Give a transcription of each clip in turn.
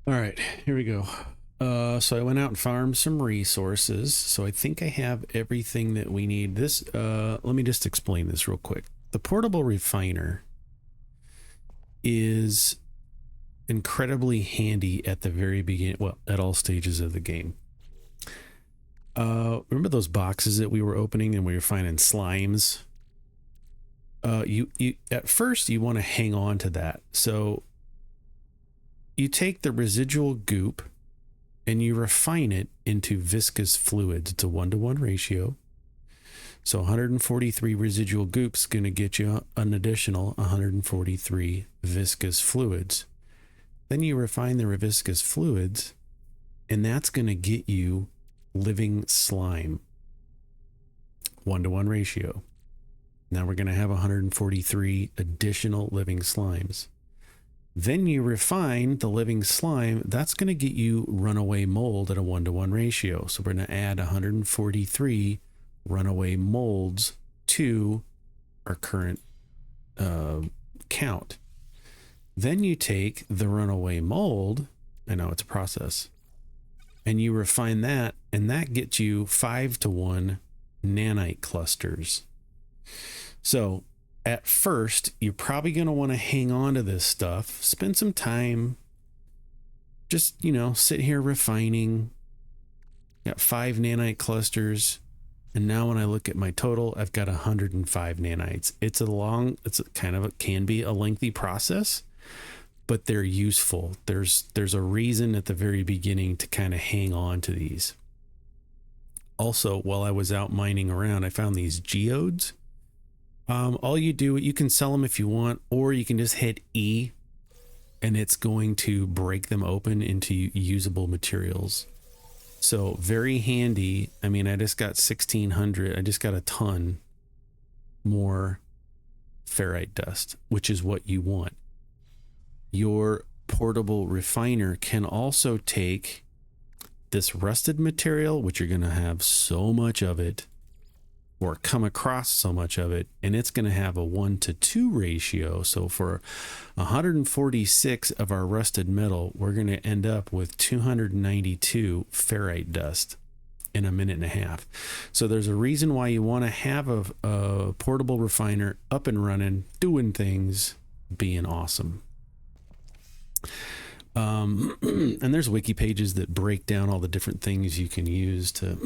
All right, here we go. So I went out and farmed some resources. So I think I have everything that we need. Let me just explain this real quick. The portable refiner is incredibly handy at the very beginning, well, at all stages of the game. Remember those boxes that we were opening and we were finding slimes? You at first you want to hang on to that. So you take the residual goop and you refine it into viscous fluids. It's a 1-to-1 ratio. So 143 residual goop's going to get you an additional 143 viscous fluids. Then you refine the viscous fluids, and that's going to get you living slime. 1-to-1 ratio. Now we're going to have 143 additional living slimes. Then you refine the living slime. That's going to get you runaway mold at a 1-to-1 ratio. So we're going to add 143 runaway molds to our current count. Then you take the runaway mold, I know it's a process, and you refine that, and that gets you 5-to-1 nanite clusters. So at first, you're probably going to want to hang on to this stuff, spend some time, just, sit here refining. Got 5 nanite clusters. And now when I look at my total, I've got 105 nanites. Can be a lengthy process, but they're useful. There's a reason at the very beginning to kind of hang on to these. Also, while I was out mining around, I found these geodes. All you do, you can sell them if you want, or you can just hit E and it's going to break them open into usable materials. So very handy. I mean, I just got 1,600. I just got a ton more ferrite dust, which is what you want. Your portable refiner can also take this rusted material, which you're going to have so much of it, or come across so much of it, and it's going to have a 1-to-2 ratio. So for 146 of our rusted metal, we're going to end up with 292 ferrite dust in a minute and a half. So there's a reason why you want to have a portable refiner up and running, doing things, being awesome. And there's wiki pages that break down all the different things you can use to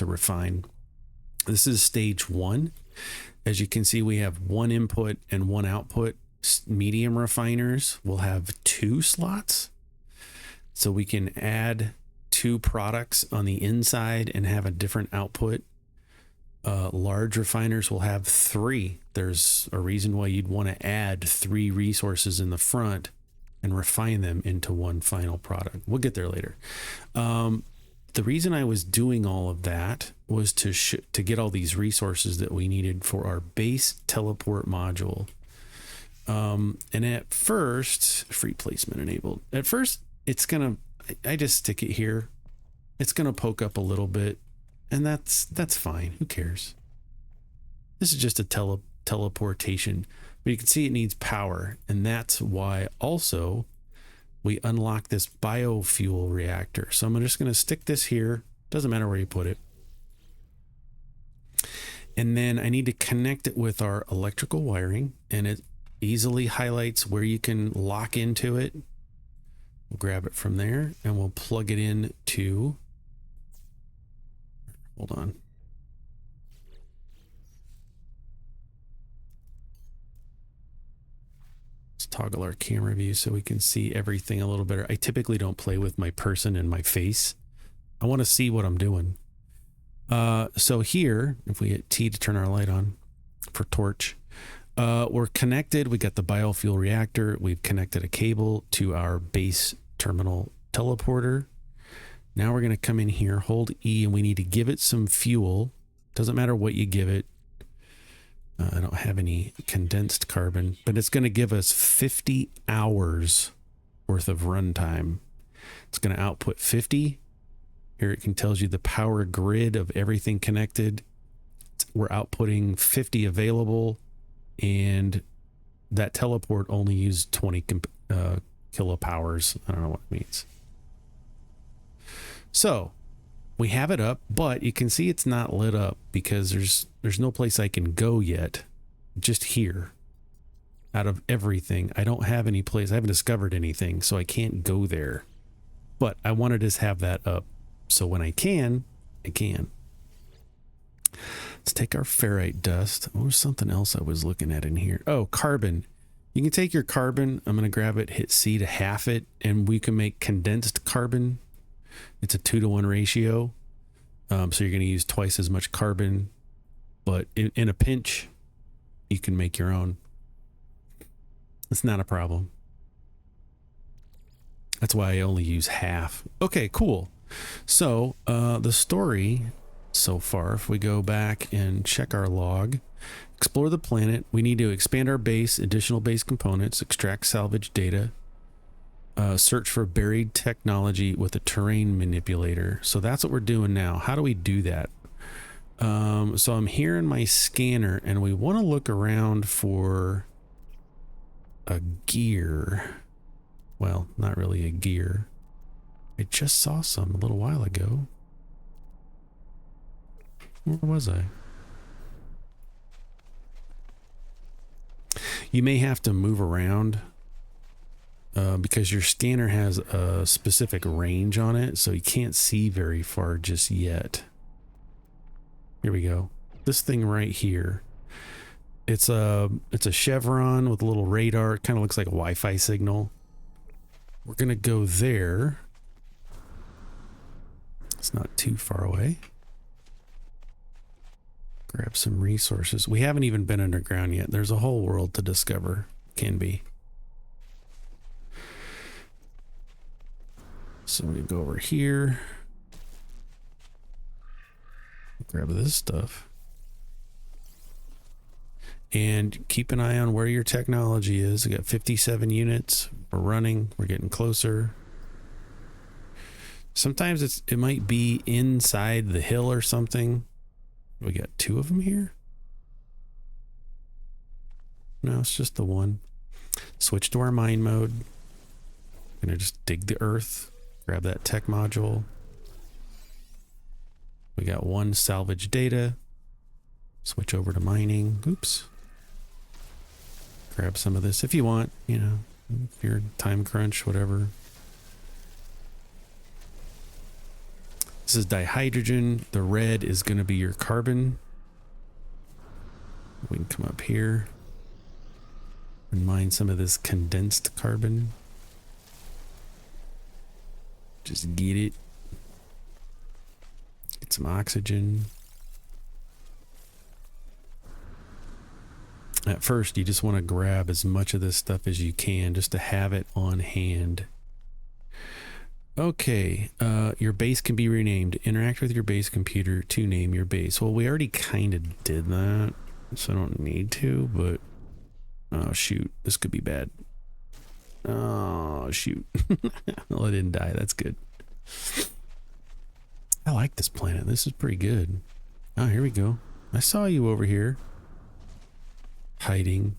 refine. This is stage 1. As you can see, we have 1 input and 1 output. Medium refiners will have 2 slots, so we can add 2 products on the inside and have a different output. Large refiners will have 3. There's a reason why you'd want to add 3 resources in the front and refine them into one final product. We'll get there later. The reason I was doing all of that was to get all these resources that we needed for our base teleport module. And at first, free placement enabled. At first, it's gonna, I just stick it here. It's gonna poke up a little bit, and that's fine. Who cares? This is just a teleportation, but you can see it needs power, and that's why also we unlock this biofuel reactor. So I'm just going to stick this here. Doesn't matter where you put it. And then I need to connect it with our electrical wiring, and it easily highlights where you can lock into it. We'll grab it from there and we'll plug it in to, hold on. Toggle our camera view so we can see everything a little better. I typically don't play with my person and my face. I want to see what I'm doing. So here, if we hit T to turn our light on for torch, we're connected. We got the biofuel reactor. We've connected a cable to our base terminal teleporter. Now we're going to come in here, hold E, and we need to give it some fuel. Doesn't matter what you give it. I don't have any condensed carbon, but it's going to give us 50 hours worth of runtime. It's going to output 50. Here it tells you the power grid of everything connected. We're outputting 50 available, and that teleport only used 20 kilopowers. I don't know what it means. So we have it up, but you can see it's not lit up because there's no place I can go yet. Just here. Out of everything, I don't have any place. I haven't discovered anything, so I can't go there. But I wanted to have that up, so when I can, I can. Let's take our ferrite dust. Oh, there's something else I was looking at in here. Oh, carbon. You can take your carbon. I'm going to grab it, hit C to half it, and we can make condensed carbon. It's a 2-to-1 ratio. So you're going to use twice as much carbon, but in a pinch, you can make your own. It's not a problem. That's why I only use half. Okay, cool. So the story so far, if we go back and check our log, explore the planet, we need to expand our base, additional base components, extract salvage data, search for buried technology with a terrain manipulator. So that's what we're doing now. How do we do that? So I'm here in my scanner and we want to look around for a gear. Well, not really a gear. I just saw some a little while ago. Where was I? You may have to move around because your scanner has a specific range on it, so you can't see very far just yet. Here we go. This thing right here. It's a chevron with a little radar. It kind of looks like a Wi-Fi signal. We're gonna go there. It's not too far away. Grab some resources. We haven't even been underground yet. There's a whole world to discover. Can be. So we go over here. Grab this stuff. And keep an eye on where your technology is. We got 57 units. We're running. We're getting closer. Sometimes it might be inside the hill or something. We got 2 of them here. No, it's just the one. Switch to our mine mode. Gonna just dig the earth. Grab that tech module. We got 1 salvage data. Switch over to mining. Oops. Grab some of this if you want, you know, if you're time crunch, whatever. This is dihydrogen. The red is going to be your carbon. We can come up here and mine some of this condensed carbon. Just get it. Get some oxygen. At first, you just want to grab as much of this stuff as you can just to have it on hand. Okay, your base can be renamed. Interact with your base computer to name your base. Well, we already kind of did that, so I don't need to, but... Oh, shoot. This could be bad. Oh, shoot. Well, I didn't die. That's good. I like this planet. This is pretty good. Oh, here we go. I saw you over here. Hiding.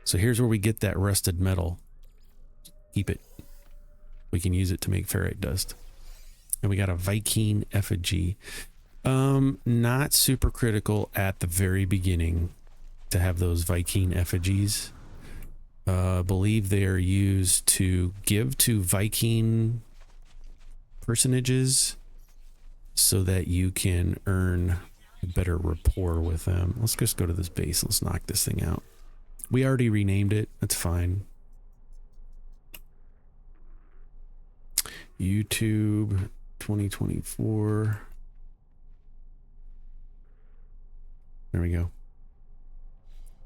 So here's where we get that rusted metal. Keep it. We can use it to make ferrite dust. And we got a Viking effigy. Not super critical at the very beginning to have those Viking effigies. I believe they are used to give to Viking personages so that you can earn a better rapport with them. Let's just go to this base. Let's knock this thing out. We already renamed it. That's fine. YouTube 2024. There we go.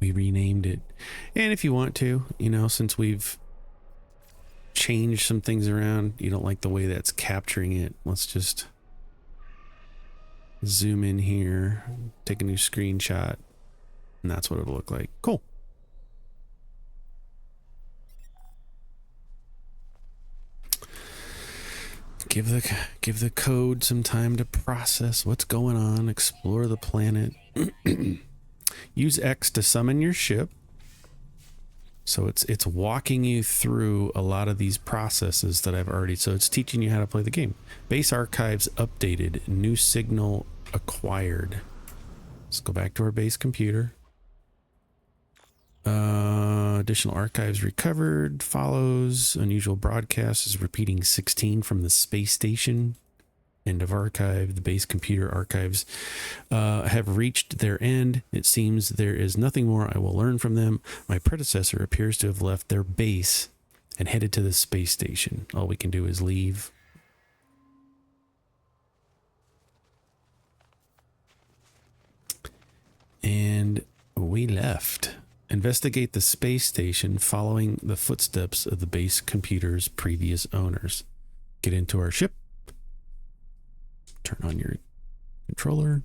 We renamed it. And if you want to, you know, since we've changed some things around, you don't like the way that's capturing it, let's just zoom in here, take a new screenshot, and that's what it'll look like. Cool. Give the code some time to process what's going on, explore the planet. Use X to summon your ship. So it's walking you through a lot of these processes that I've already, so it's teaching you how to play the game. Base archives updated, new signal acquired. Let's go back to our base computer. Additional archives recovered, follows, unusual broadcast is repeating 16 from the space station. End of archive. The base computer archives have reached their end. It seems there is nothing more I will learn from them. My predecessor appears to have left their base and headed to the space station. All we can do is leave. And we left. Investigate the space station following the footsteps of the base computer's previous owners. Get into our ship. Turn on your controller.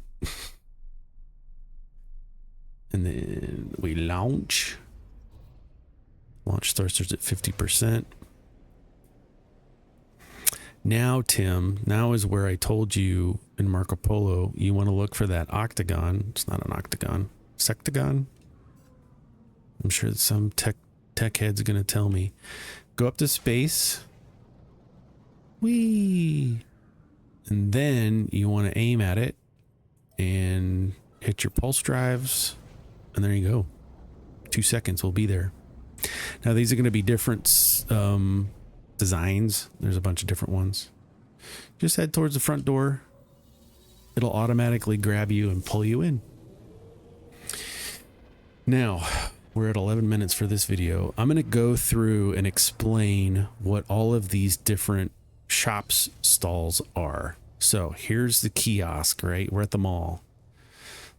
And then we launch. Launch thrusters at 50%. Now, Tim, now is where I told you in Marco Polo, you want to look for that octagon. It's not an octagon. Sectagon? I'm sure that some tech head's going to tell me. Go up to space. Whee! And then you want to aim at it and hit your pulse drives. And there you go. 2 seconds, we'll be there. Now, these are going to be different designs. There's a bunch of different ones. Just head towards the front door. It'll automatically grab you and pull you in. Now, we're at 11 minutes for this video. I'm going to go through and explain what all of these different shops stalls are. So here's the kiosk, right? We're at the mall.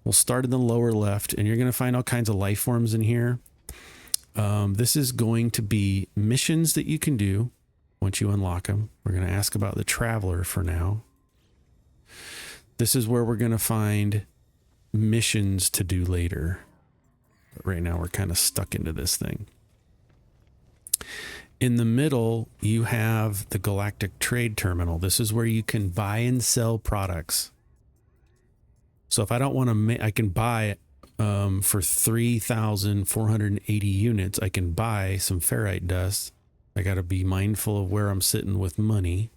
We'll start in the lower left, and you're going to find all kinds of life forms in here. This is going to be missions that you can do once you unlock them. We're going to ask about the Traveler for now. This is where we're going to find missions to do later. But right now we're kind of stuck into this thing. In the middle, you have the Galactic Trade Terminal. This is where you can buy and sell products. So if I don't want to, I can buy for 3,480 units. I can buy some ferrite dust. I got to be mindful of where I'm sitting with money.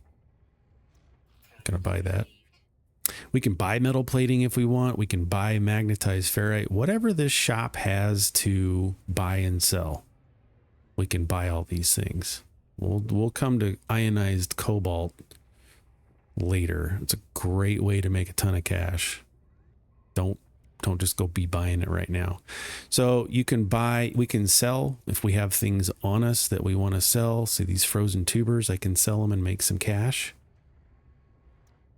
I'm gonna buy that. We can buy metal plating if we want. We can buy magnetized ferrite. Whatever this shop has to buy and sell, we can buy all these things. We'll come to ionized cobalt later. It's a great way to make a ton of cash. Don't just go be buying it right now. So you can buy, we can sell if we have things on us that we want to sell. See these frozen tubers, I can sell them and make some cash.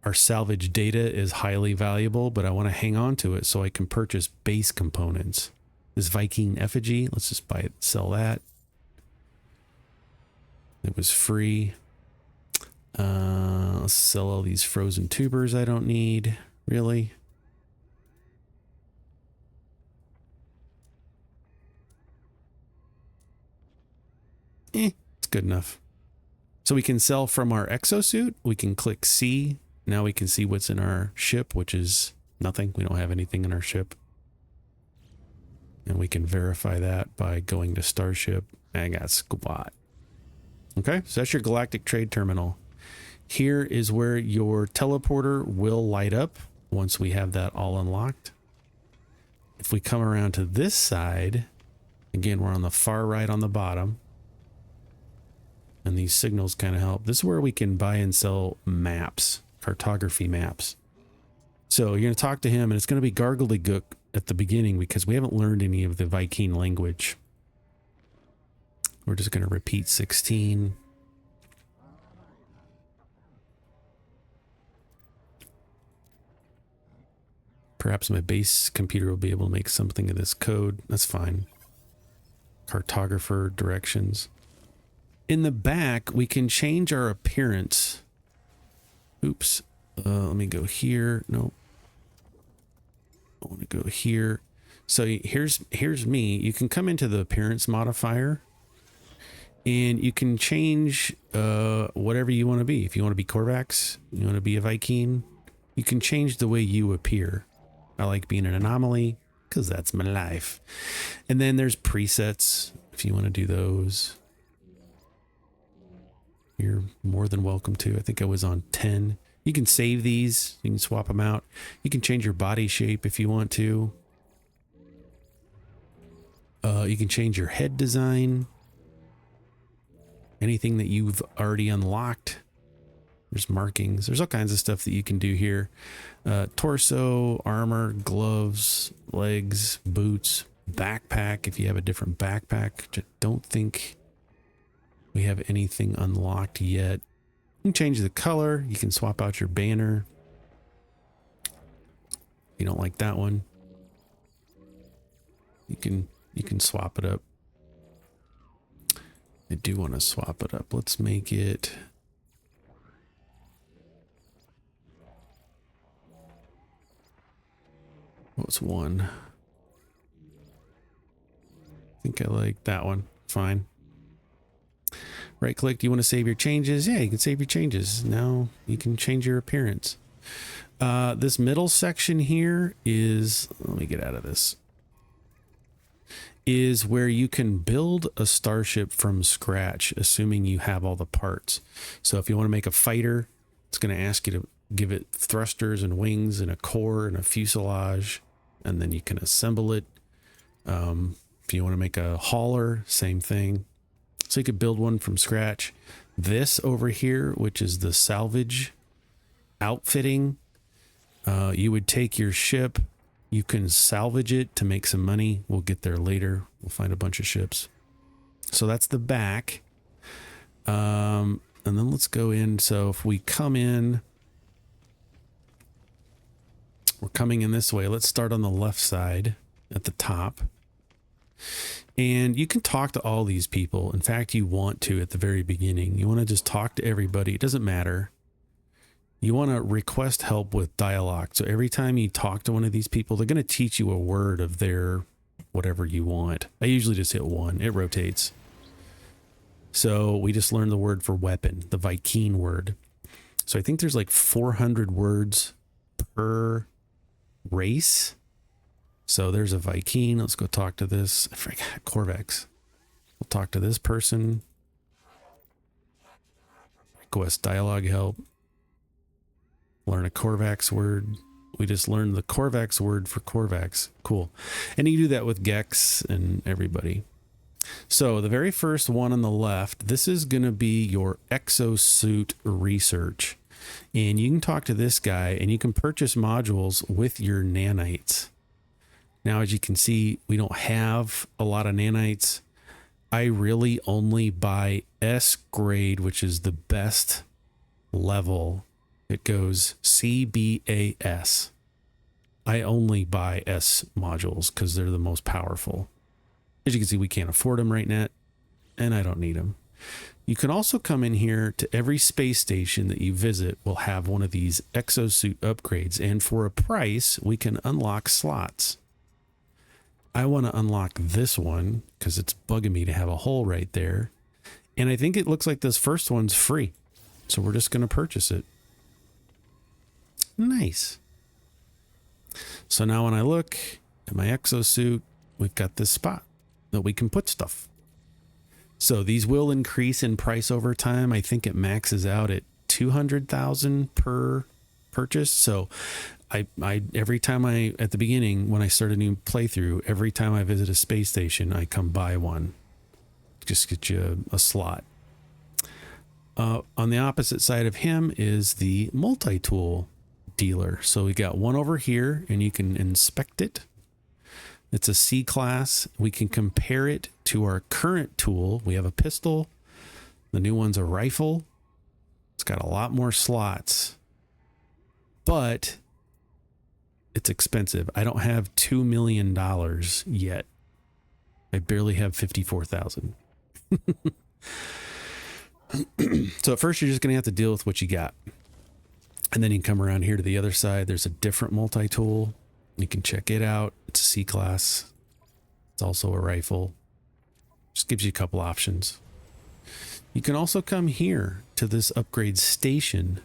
Our salvage data is highly valuable, but I want to hang on to it so I can purchase base components. This Viking effigy, let's just buy it, sell that. It was free. Let's sell all these frozen tubers I don't need, really. It's good enough. So we can sell from our exosuit. We can click C. Now we can see what's in our ship, which is nothing. We don't have anything in our ship. And we can verify that by going to Starship. I got squat. Okay, so that's your Galactic Trade Terminal. Here is where your teleporter will light up once we have that all unlocked. If we come around to this side, again, we're on the far right on the bottom. And these signals kind of help. This is where we can buy and sell maps, cartography maps. So you're going to talk to him, and it's going to be Gargleyguk at the beginning because we haven't learned any of the Viking language. We're just going to repeat 16. Perhaps my base computer will be able to make something of this code. That's fine. Cartographer directions. In the back, we can change our appearance. Oops. Let me go here. No. I want to go here. So here's me. You can come into the appearance modifier and you can change whatever you want to be. If you want to be Korvax, you want to be a Viking, you can change the way you appear. I like being an anomaly because that's my life. And then there's presets. if you want to do those. You're more than welcome to. I think I was on 10. You can save these. You can swap them out. You can change your body shape if you want to. You can change your head design. Anything that you've already unlocked. There's markings. There's all kinds of stuff that you can do here. Torso, armor, gloves, legs, boots, backpack. If you have a different backpack, just don't think we have anything unlocked yet. You can change the color. You can swap out your banner. You don't like that one. You can swap it up. I do want to swap it up. Let's make it. What's one? I think I like that one. Fine. Right click. Do you want to save your changes? Yeah, you can save your changes. Now you can change your appearance. This middle section here is, let me get out of this, is where you can build a starship from scratch, assuming you have all the parts. So if you want to make a fighter, it's going to ask you to give it thrusters and wings and a core and a fuselage, and then you can assemble it. If you want to make a hauler, same thing. So you could build one from scratch. This over here, which is the salvage outfitting, you would take your ship, you can salvage it to make some money. We'll get there later. We'll find a bunch of ships. So that's the back. And then let's go in. So if we come in, we're coming in this way. Let's start on the left side at the top. And you can talk to all these people. In fact, you want to at the very beginning. You want to just talk to everybody. It doesn't matter. You want to request help with dialogue. So every time you talk to one of these people, they're going to teach you a word of their whatever you want. I usually just hit one. It rotates. So we just learned the word for weapon, the Vy'keen word. So I think there's like 400 words per race. So there's a Vy'keen. Let's go talk to this. I forgot Corvex. We'll talk to this person. Request dialogue help. Learn a Corvax word. We just learned the Corvax word for Corvax. Cool. And you do that with Gex and everybody. So the very first one on the left, this is going to be your exosuit research. And you can talk to this guy and you can purchase modules with your nanites. Now, as you can see, we don't have a lot of nanites. I really only buy S grade, which is the best level. It goes CBAS. I only buy S modules because they're the most powerful. As you can see, we can't afford them right now, and I don't need them. You can also come in here to every space station that you visit will have one of these exosuit upgrades, and for a price, we can unlock slots. I want to unlock this one because it's bugging me to have a hole right there. And I think it looks like this first one's free. So we're just going to purchase it. Nice. So now when I look at my exosuit, we've got this spot that we can put stuff. So these will increase in price over time. I think it maxes out at 200,000 per purchase. So I every time at the beginning, when I start a new playthrough, every time I visit a space station, I come buy one. Just get you a slot. On the opposite side of him is the multi-tool dealer. So we got one over here and you can inspect it. It's a C class. We can compare it to our current tool. We have a pistol. The new one's a rifle. It's got a lot more slots, but it's expensive. I don't have $2 million yet. I barely have 54,000. So at first you're just going to have to deal with what you got. And then you can come around here to the other side. There's a different multi-tool. You can check it out. It's a C class. It's also a rifle. Just gives you a couple options. You can also come here to this upgrade station.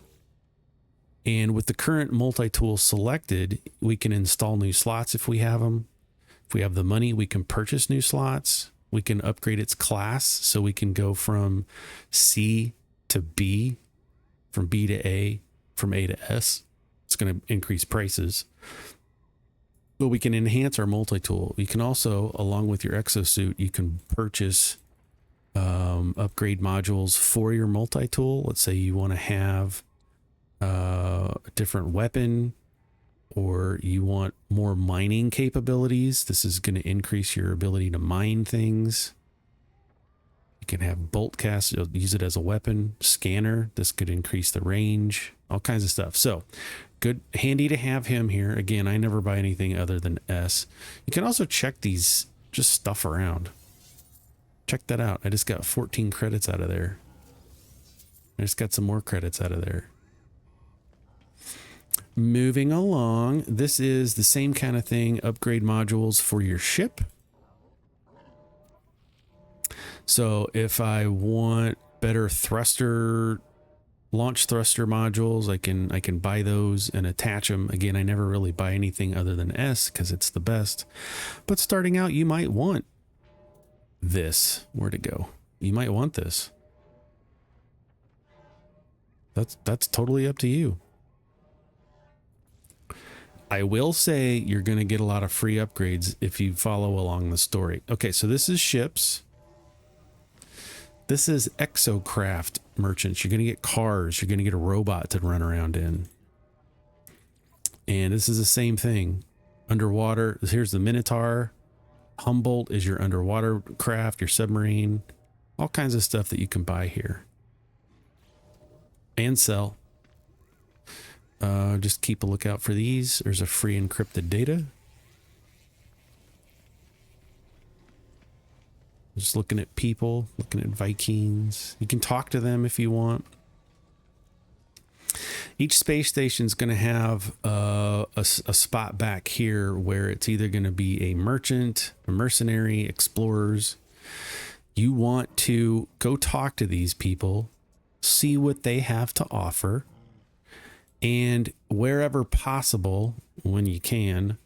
And with the current multi-tool selected, we can install new slots if we have them. If we have the money, we can purchase new slots. We can upgrade its class, so we can go from C to B, from B to A, from A to S. It's going to increase prices. But we can enhance our multi-tool. You can also, along with your exosuit, you can purchase upgrade modules for your multi-tool. Let's say you want to have a different weapon, or you want more mining capabilities. This is going to increase your ability to mine things. You can have bolt cast, you'll use it as a weapon. Scanner, this could increase the range, all kinds of stuff. So good, handy to have him here. Again, I never buy anything other than S. You can also check these, just stuff around. Check that out. I just got 14 credits out of there. I just got some more credits out of there. Moving along, this is the same kind of thing, upgrade modules for your ship. So if I want better thruster, launch thruster modules, I can buy those and attach them. Again, I never really buy anything other than S because it's the best. But starting out, you might want this. Where'd it go? You might want this. That's totally up to you. I will say you're going to get a lot of free upgrades if you follow along the story. Okay, so this is ships. This is exocraft merchants. You're going to get cars. You're going to get a robot to run around in. And this is the same thing. Underwater, here's the Minotaur. Humboldt is your underwater craft, your submarine. All kinds of stuff that you can buy here. And sell. Just keep a lookout for these. There's a free encrypted data. Just looking at people, looking at Vikings. You can talk to them if you want. Each space station is going to have a spot back here where it's either going to be a merchant, a mercenary, explorers. You want to go talk to these people, see what they have to offer, and wherever possible, when you can,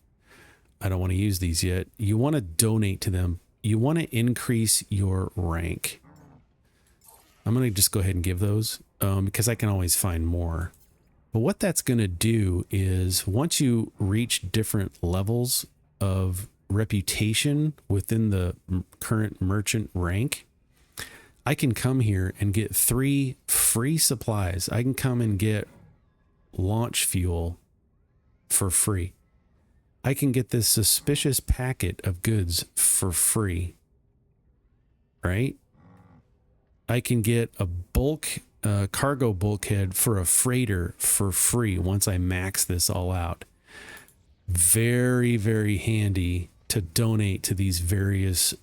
I don't want to use these yet, you want to donate to them. You want to increase your rank. I'm going to just go ahead and give those because I can always find more. But what that's going to do is once you reach different levels of reputation within the current merchant rank, I can come here and get 3 free supplies. I can come and get launch fuel for free. I can get this suspicious packet of goods for free, right? I can get a cargo bulkhead for a freighter for free once I max this all out. Very, very handy to donate to these various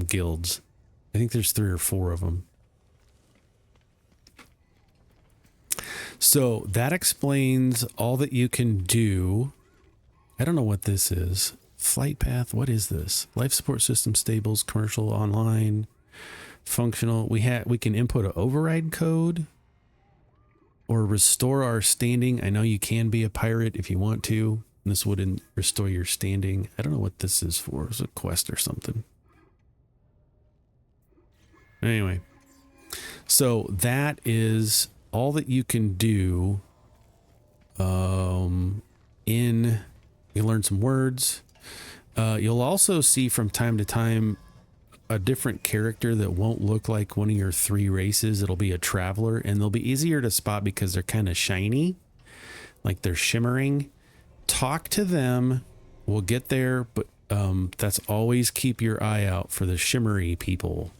guilds. I think there's 3 or 4 of them. So that explains all that you can do. I don't know what this is. Flight path. What is this? Life support system, stables, commercial, online, functional. We can input an override code or restore our standing. I know you can be a pirate if you want to. This wouldn't restore your standing. I don't know what this is for. It's a quest or something. Anyway, so that is all that you can do. You learn some words. You'll also see from time to time a different character that won't look like one of your 3 races. It'll be a traveler, and they'll be easier to spot because they're kind of shiny, like they're shimmering. Talk to them. We'll get there, but that's always keep your eye out for the shimmery people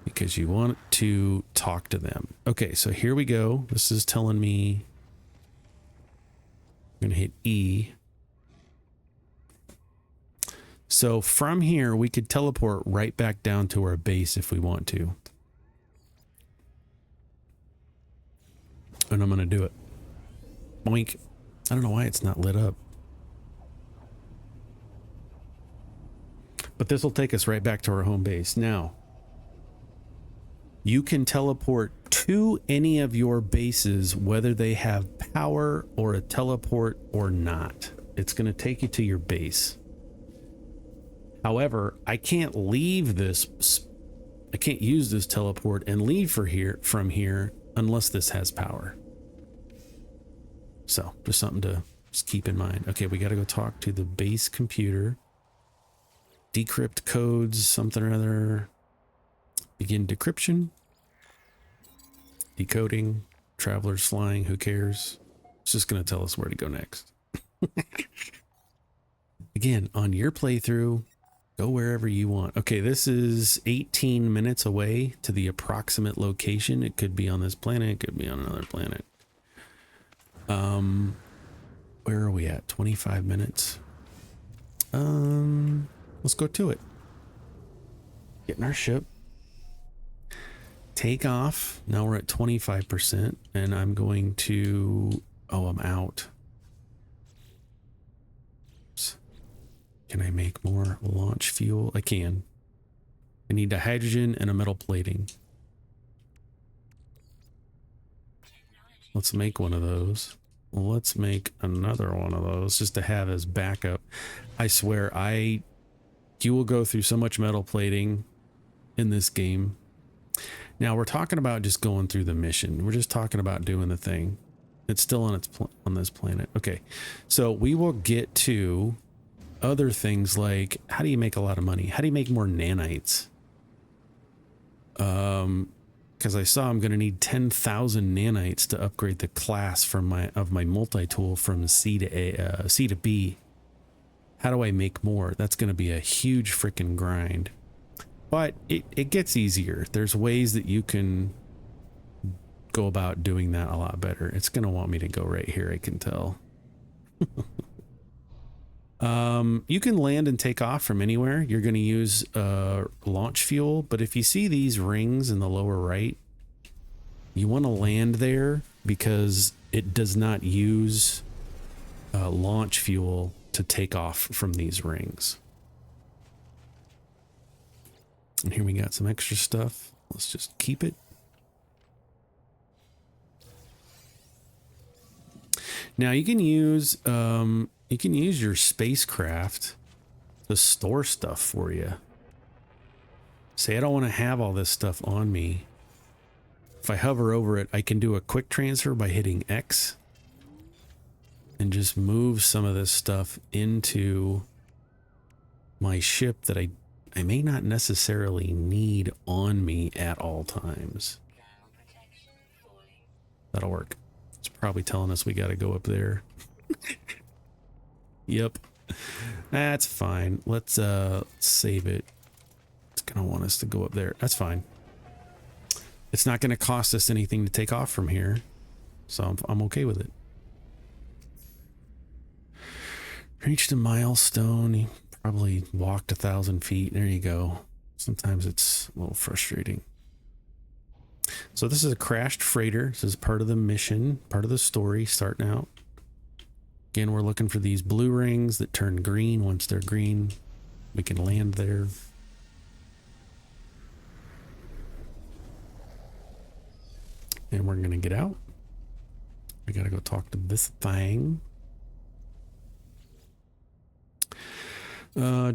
because you want to talk to them. Okay, so here we go. This is telling me I'm going to hit E. So from here, we could teleport right back down to our base if we want to. And I'm going to do it. Boink. I don't know why it's not lit up. But this will take us right back to our home base. Now, you can teleport to any of your bases, whether they have power or a teleport or not. It's going to take you to your base. However, I can't leave this. I can't use this teleport and leave from here unless this has power. So just something to just keep in mind. Okay, we got to go talk to the base computer. Decrypt codes, something or other. Begin decryption. Decoding. Travelers flying, who cares? It's just going to tell us where to go next. Again, on your playthrough, go wherever you want. Okay, this is 18 minutes away to the approximate location. It could be on this planet, it could be on another planet. Where are we at? 25 minutes. Let's go to it. Get in our ship. Take off. Now we're at 25%, and I'm going to... Oh, I'm out. Oops. Can I make more launch fuel? I can. I need a hydrogen and a metal plating. Let's make one of those. Let's make another one of those just to have as backup. I swear, you will go through so much metal plating in this game. Now we're talking about just going through the mission. We're just talking about doing the thing. It's still on on this planet. Okay, so we will get to other things like how do you make a lot of money? How do you make more nanites? Because I saw I'm going to need 10,000 nanites to upgrade the class from my multi-tool from C to B. How do I make more? That's going to be a huge freaking grind. But it gets easier. There's ways that you can go about doing that a lot better. It's going to want me to go right here, I can tell. You can land and take off from anywhere. You're going to use launch fuel, but if you see these rings in the lower right, you want to land there because it does not use launch fuel to take off from these rings. And here we got some extra stuff. Let's just keep it. Now you can use your spacecraft to store stuff for you. Say I don't want to have all this stuff on me. If I hover over it, I can do a quick transfer by hitting X and just move some of this stuff into my ship that I may not necessarily need on me at all times. That'll work. It's probably telling us we got to go up there. Yep. That's fine. Let's save it. It's going to want us to go up there. That's fine. It's not going to cost us anything to take off from here. So I'm okay with it. Reached a milestone. He probably walked 1,000 feet. There you go. Sometimes it's a little frustrating. So this is a crashed freighter. This is part of the mission, part of the story starting out. Again, we're looking for these blue rings that turn green. Once they're green, we can land there. And we're going to get out. We got to go talk to this thing.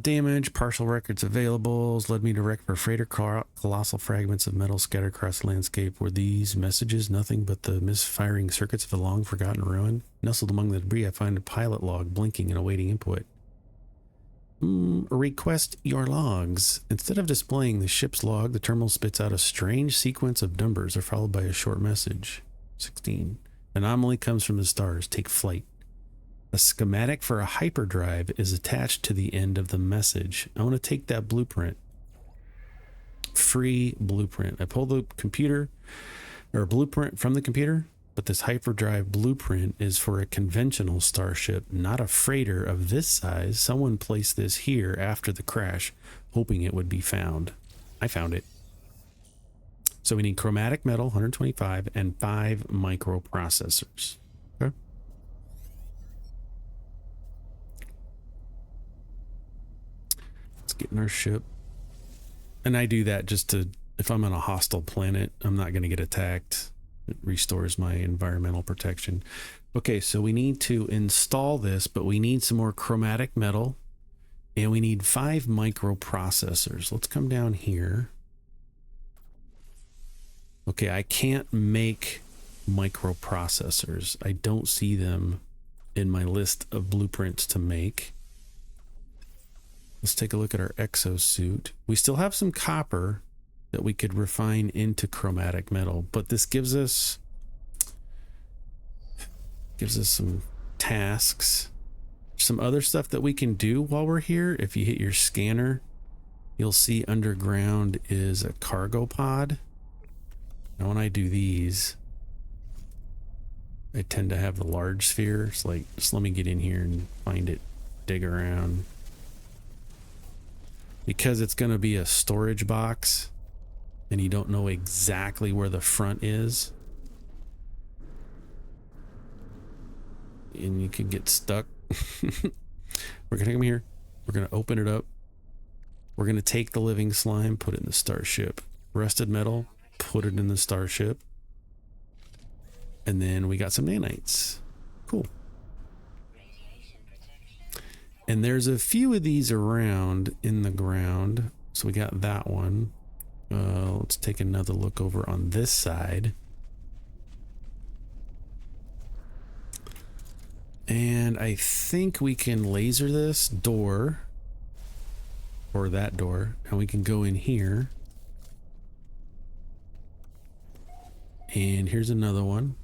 Damage, partial records available, led me to wreck for freighter colossal fragments of metal scattered across the landscape. Were these messages nothing but the misfiring circuits of a long forgotten ruin? Nestled among the debris, I find a pilot log blinking and awaiting input. Request your logs. Instead of displaying the ship's log, the terminal spits out a strange sequence of numbers are followed by a short message. 16. Anomaly comes from the stars. Take flight. A schematic for a hyperdrive is attached to the end of the message. I want to take that blueprint. Free blueprint. I pull the computer or blueprint from the computer, but this hyperdrive blueprint is for a conventional starship, not a freighter of this size. Someone placed this here after the crash, hoping it would be found. I found it. So we need chromatic metal, 125, and 5 microprocessors. Okay. Get in our ship, and I do that just to, if I'm on a hostile planet, I'm not going to get attacked. It restores my environmental protection. Okay, so we need to install this, but we need some more chromatic metal And we need 5 microprocessors. Let's come down here. Okay, I can't make microprocessors. I don't see them in my list of blueprints to make. Let's take a look at our exosuit. We still have some copper that we could refine into chromatic metal, but this gives us some tasks, some other stuff that we can do while we're here. If you hit your scanner, you'll see underground is a cargo pod. Now when I do these, I tend to have the large sphere. It's like, just let me get in here and find it, dig around. Because it's going to be a storage box and you don't know exactly where the front is, and you can get stuck. We're going to come here. We're going to open it up. We're going to take the living slime, put it in the starship. Rusted metal, put it in the starship. And then we got some nanites. Cool. And there's a few of these around in the ground. So we got that one. Let's take another look over on this side. And I think we can laser this door, or that door, and we can go in here. And here's another one.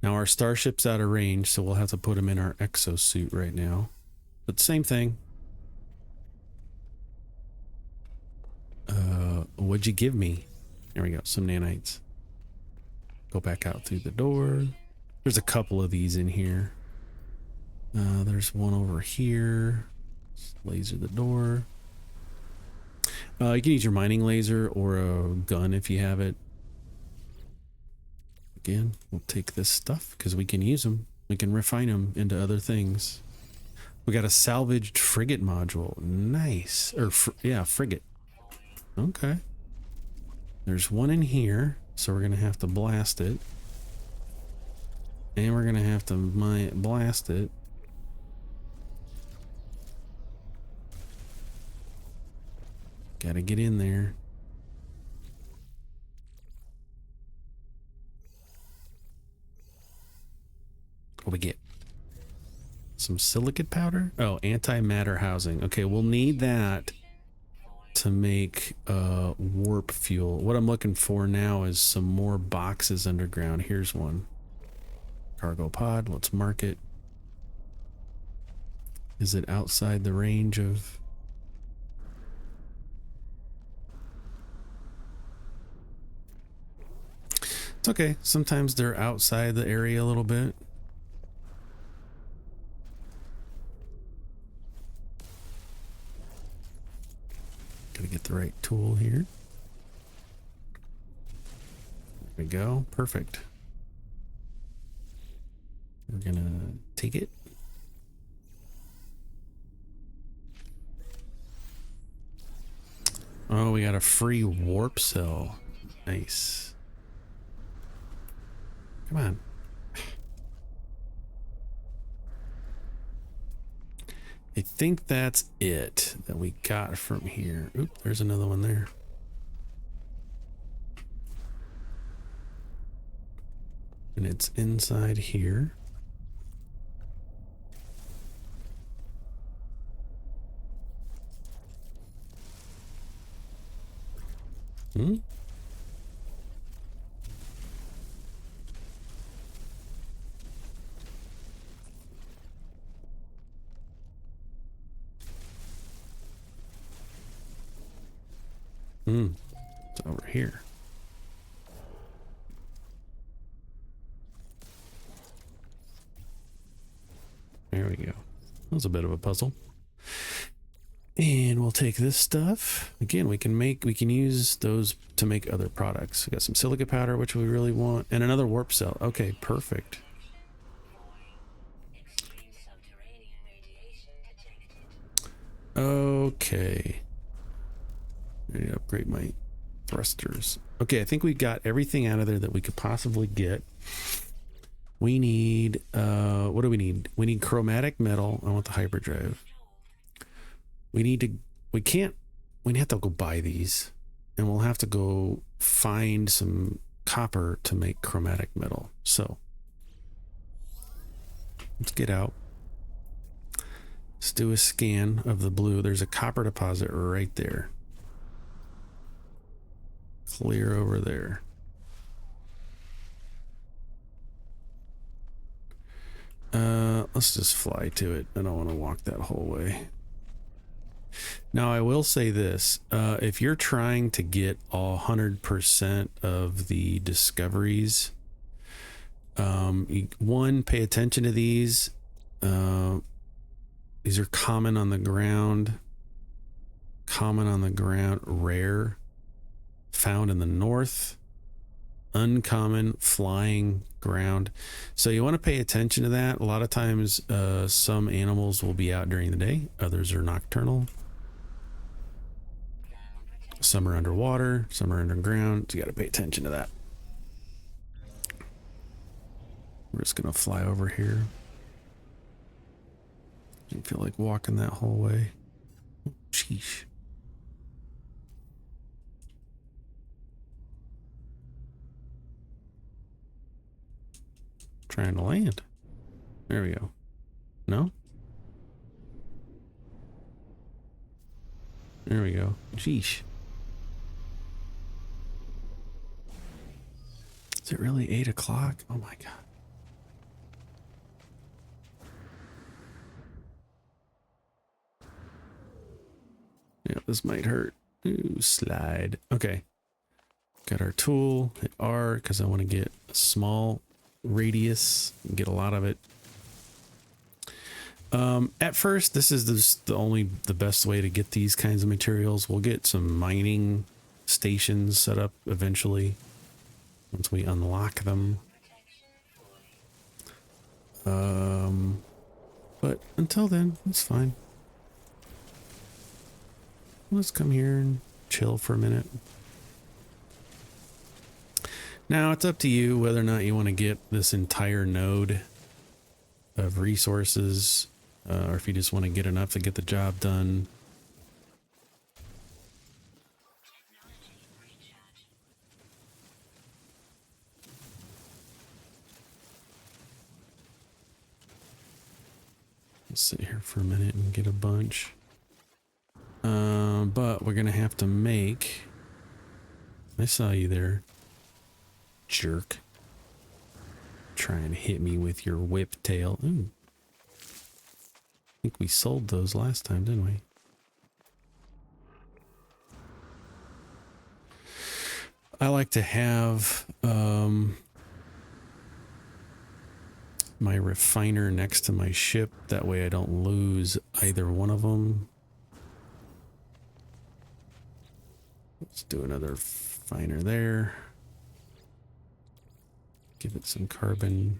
Now our starship's out of range, so we'll have to put him in our exosuit right now. But same thing. What'd you give me? There we go, some nanites. Go back out through the door. There's a couple of these in here. There's one over here. Just laser the door. You can use your mining laser or a gun if you have it. Again, we'll take this stuff because we can use them. We can refine them into other things. We got a salvaged frigate module. Nice. Or yeah, frigate. Okay. There's one in here, so we're gonna have to blast it. And we're gonna have to blast it. Gotta get in there. What we get? Some silicate powder? Oh, antimatter housing. Okay, we'll need that to make warp fuel. What I'm looking for now is some more boxes underground. Here's one. Cargo pod. Let's mark it. Is it outside the range of... It's okay. Sometimes they're outside the area a little bit. Gotta get the right tool here. There we go. Perfect. We're gonna take it. Oh, we got a free warp cell. Nice. Come on. I think that's it that we got from here. Oop, there's another one there. And it's inside here. Hmm? It's over here. There we go. That was a bit of a puzzle. And we'll take this stuff. Again, we can use those to make other products. We got some silica powder, which we really want, and another warp cell. Okay, perfect. Okay. I need to upgrade my thrusters. Okay, I think we got everything out of there that we could possibly get. We need, what do we need? We need chromatic metal. I want the hyperdrive. We need to, we have to go buy these, and we'll have to go find some copper to make chromatic metal. So let's get out. Let's do a scan of the blue. There's a copper deposit right there. Clear over there. Let's just fly to it. I don't want to walk that whole way. Now, I will say this. If you're trying to get 100% of the discoveries, one, pay attention to these. These are common on the ground. Common on the ground, rare. Found in the north. Uncommon, flying ground. So you want to pay attention to that. A lot of times some animals will be out during the day, others are nocturnal, some are underwater, some are underground, so you got to pay attention to that. We're just gonna fly over here. Don't feel like walking that whole way. Oh, sheesh. Trying to land. There we go. No? There we go. Sheesh. Is it really 8 o'clock? Oh my god. Yeah, this might hurt. Ooh, slide. Okay. Got our tool. Hit R because I want to get a small radius and get a lot of it. At first, this is the best way to get these kinds of materials. We'll get some mining stations set up eventually once we unlock them. But until then, it's fine. Let's come here and chill for a minute. Now it's up to you whether or not you want to get this entire node of resources, or if you just want to get enough to get the job done. Let's sit here for a minute and get a bunch. But we're gonna have to make. I saw you there, jerk. Trying to hit me with your whip tail. Ooh. I think we sold those last time, didn't we? I like to have my refiner next to my ship. That way I don't lose either one of them. Let's do another refiner there. Give it some carbon.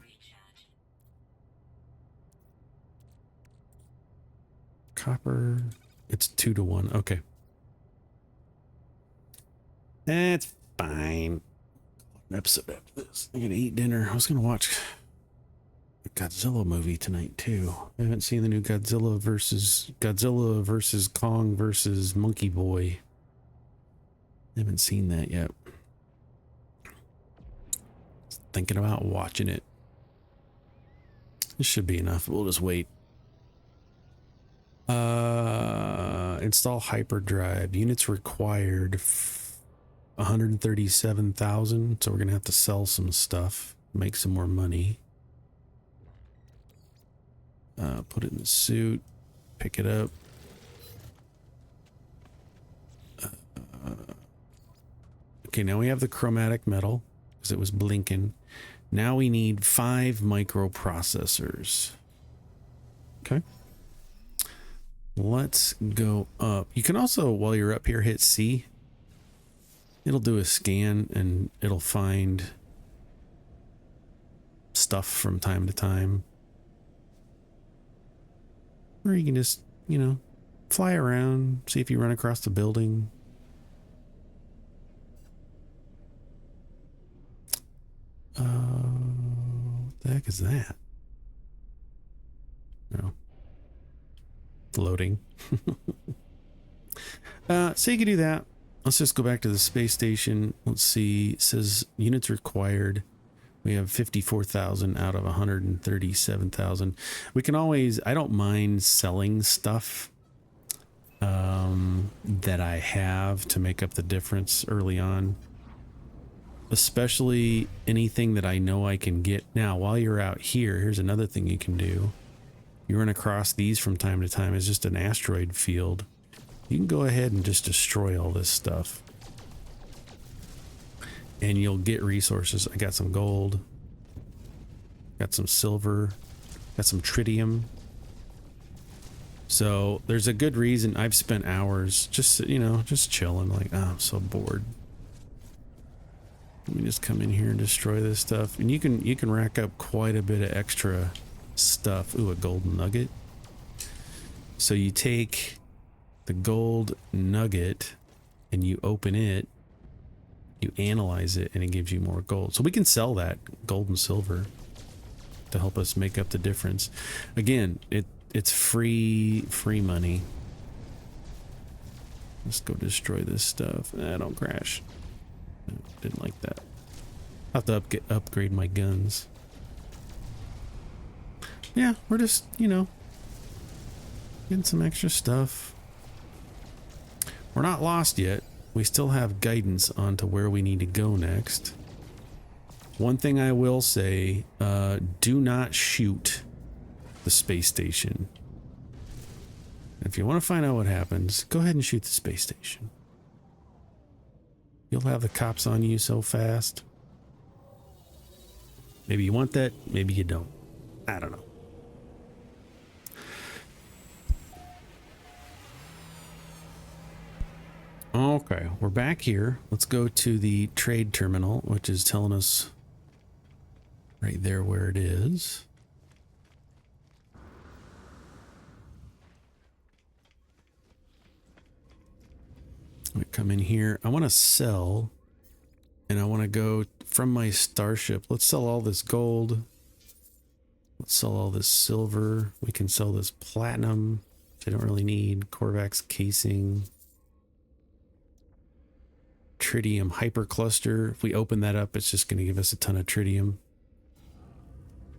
Copper. It's 2 to 1. Okay. That's fine. An episode after this. I'm gonna eat dinner. I was gonna watch a Godzilla movie tonight too. I haven't seen the new Godzilla versus Kong versus Monkey Boy. I haven't seen that yet. Thinking about watching it. This should be enough. We'll just wait. Install hyperdrive. Units required 137,000. So we're gonna have to sell some stuff, make some more money. Put it in the suit. Pick it up. Okay, now we have the chromatic metal because it was blinking. Now we need 5 microprocessors. Okay. Let's go up. You can also, while you're up here, hit C. It'll do a scan and it'll find stuff from time to time. Or you can just, you know, fly around, see if you run across the building. What The heck is that? No. Loading. So you can do that. Let's just go back to the space station. Let's see. It says units required. We have 54,000 out of 137,000. We can always, I don't mind selling stuff that I have to make up the difference early on. Especially anything that I know I can get. Now, while you're out here, here's another thing you can do. You run across these from time to time. It's just an asteroid field. You can go ahead and just destroy all this stuff. And you'll get resources. I got some gold. Got some silver. Got some tritium. So there's a good reason I've spent hours just, you know, just chilling. Like, oh, I'm so bored. Let me just come in here and destroy this stuff. And you can rack up quite a bit of extra stuff. Ooh, a golden nugget. So you take the gold nugget and you open it, you analyze it, and it gives you more gold. So we can sell that gold and silver to help us make up the difference. Again, it's free money. Let's go destroy this stuff. Don't crash. Didn't like that. I'll have to upgrade my guns. Yeah, we're just, you know, getting some extra stuff. We're not lost yet. We still have guidance onto where we need to go next. One thing I will say, do not shoot the space station. If you want to find out what happens, go ahead and shoot the space station. You'll have the cops on you so fast. Maybe you want that, maybe you don't. I don't know. Okay, we're back here. Let's go to the trade terminal, which is telling us right there where it is. I'm gonna come in here. I want to sell, and I want to go from my starship. Let's sell all this gold. Let's sell all this silver. We can sell this platinum, which I don't really need. Korvax casing. Tritium hypercluster. If we open that up, it's just going to give us a ton of tritium.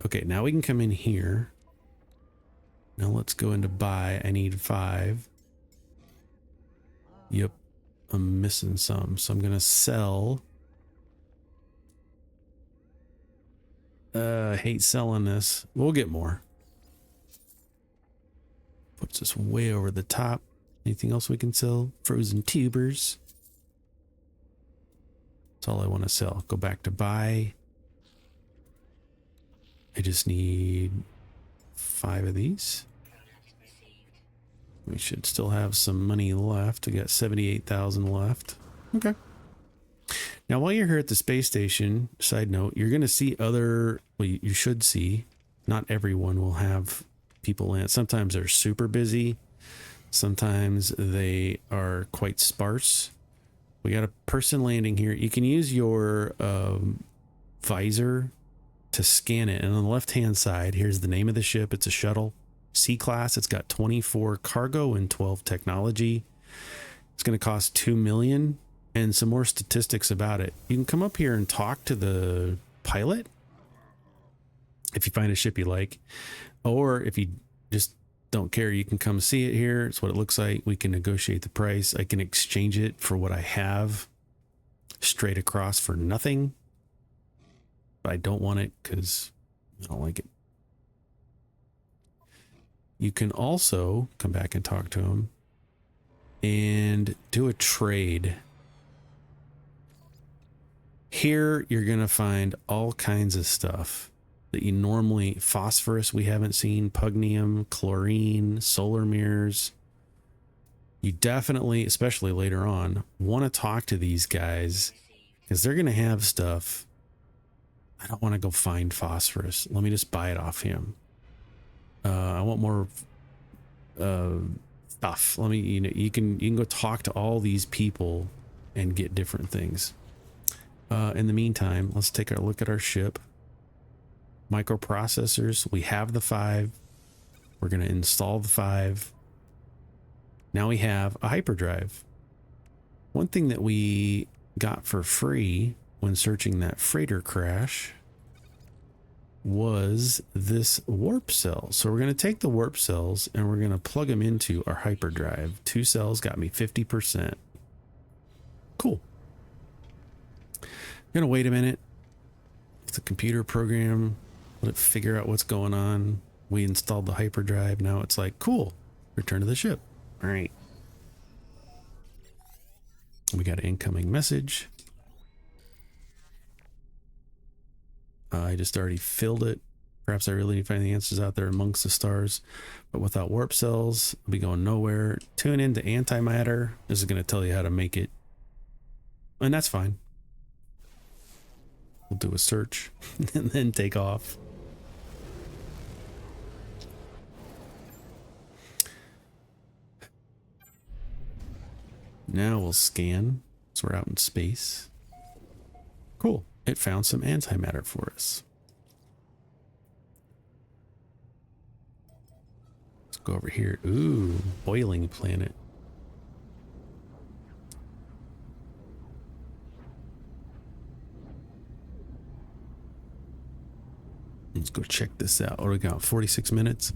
Okay, now we can come in here. Now let's go into buy. I need 5. Yep, I'm missing some. So I'm going to sell. Hate selling this. We'll get more. Puts us way over the top. Anything else we can sell? Frozen tubers. That's all I want to sell. Go back to buy. I just need 5 of these. We should still have some money left. We got 78,000 left. Okay. Now, while you're here at the space station, side note, you're going to see other, well, you should see, not everyone will have people in it. Sometimes they're super busy. Sometimes they are quite sparse. We got a person landing here. You can use your visor to scan it. And on the left-hand side, here's the name of the ship. It's a shuttle. C-class. It's got 24 cargo and 12 technology. It's going to cost $2 million. And some more statistics about it. You can come up here and talk to the pilot if you find a ship you like. Or if you just don't care, you can come see it here. It's what it looks like. We can negotiate the price. I can exchange it for what I have straight across for nothing. But I don't want it because I don't like it. You can also come back and talk to him and do a trade. Here, you're going to find all kinds of stuff that you normally, phosphorus we haven't seen, pugnium, chlorine, solar mirrors. You definitely, especially later on, want to talk to these guys because they're going to have stuff. I don't want to go find phosphorus. Let me just buy it off him. I want more stuff. Let me, you can go talk to all these people and get different things. In the meantime, let's take a look at our ship. Microprocessors, we have the 5. We're going to install the 5. Now we have a hyperdrive. One thing that we got for free when searching that freighter crash was this warp cell. So we're going to take the warp cells and we're going to plug them into our hyperdrive. 2 cells got me 50%. Cool. I'm going to wait a minute. It's a computer program. Let it figure out what's going on. We installed the hyperdrive. Now it's like, cool. Return to the ship. All right. We got an incoming message. I just already filled it. Perhaps I really need to find the answers out there amongst the stars. But without warp cells, I'll be going nowhere. Tune into antimatter. This is going to tell you how to make it. And that's fine. We'll do a search and then take off. Now we'll scan. So we're out in space. Cool. It found some antimatter for us. Let's go over here. Ooh, boiling planet. Let's go check this out. What do we got? 46 minutes.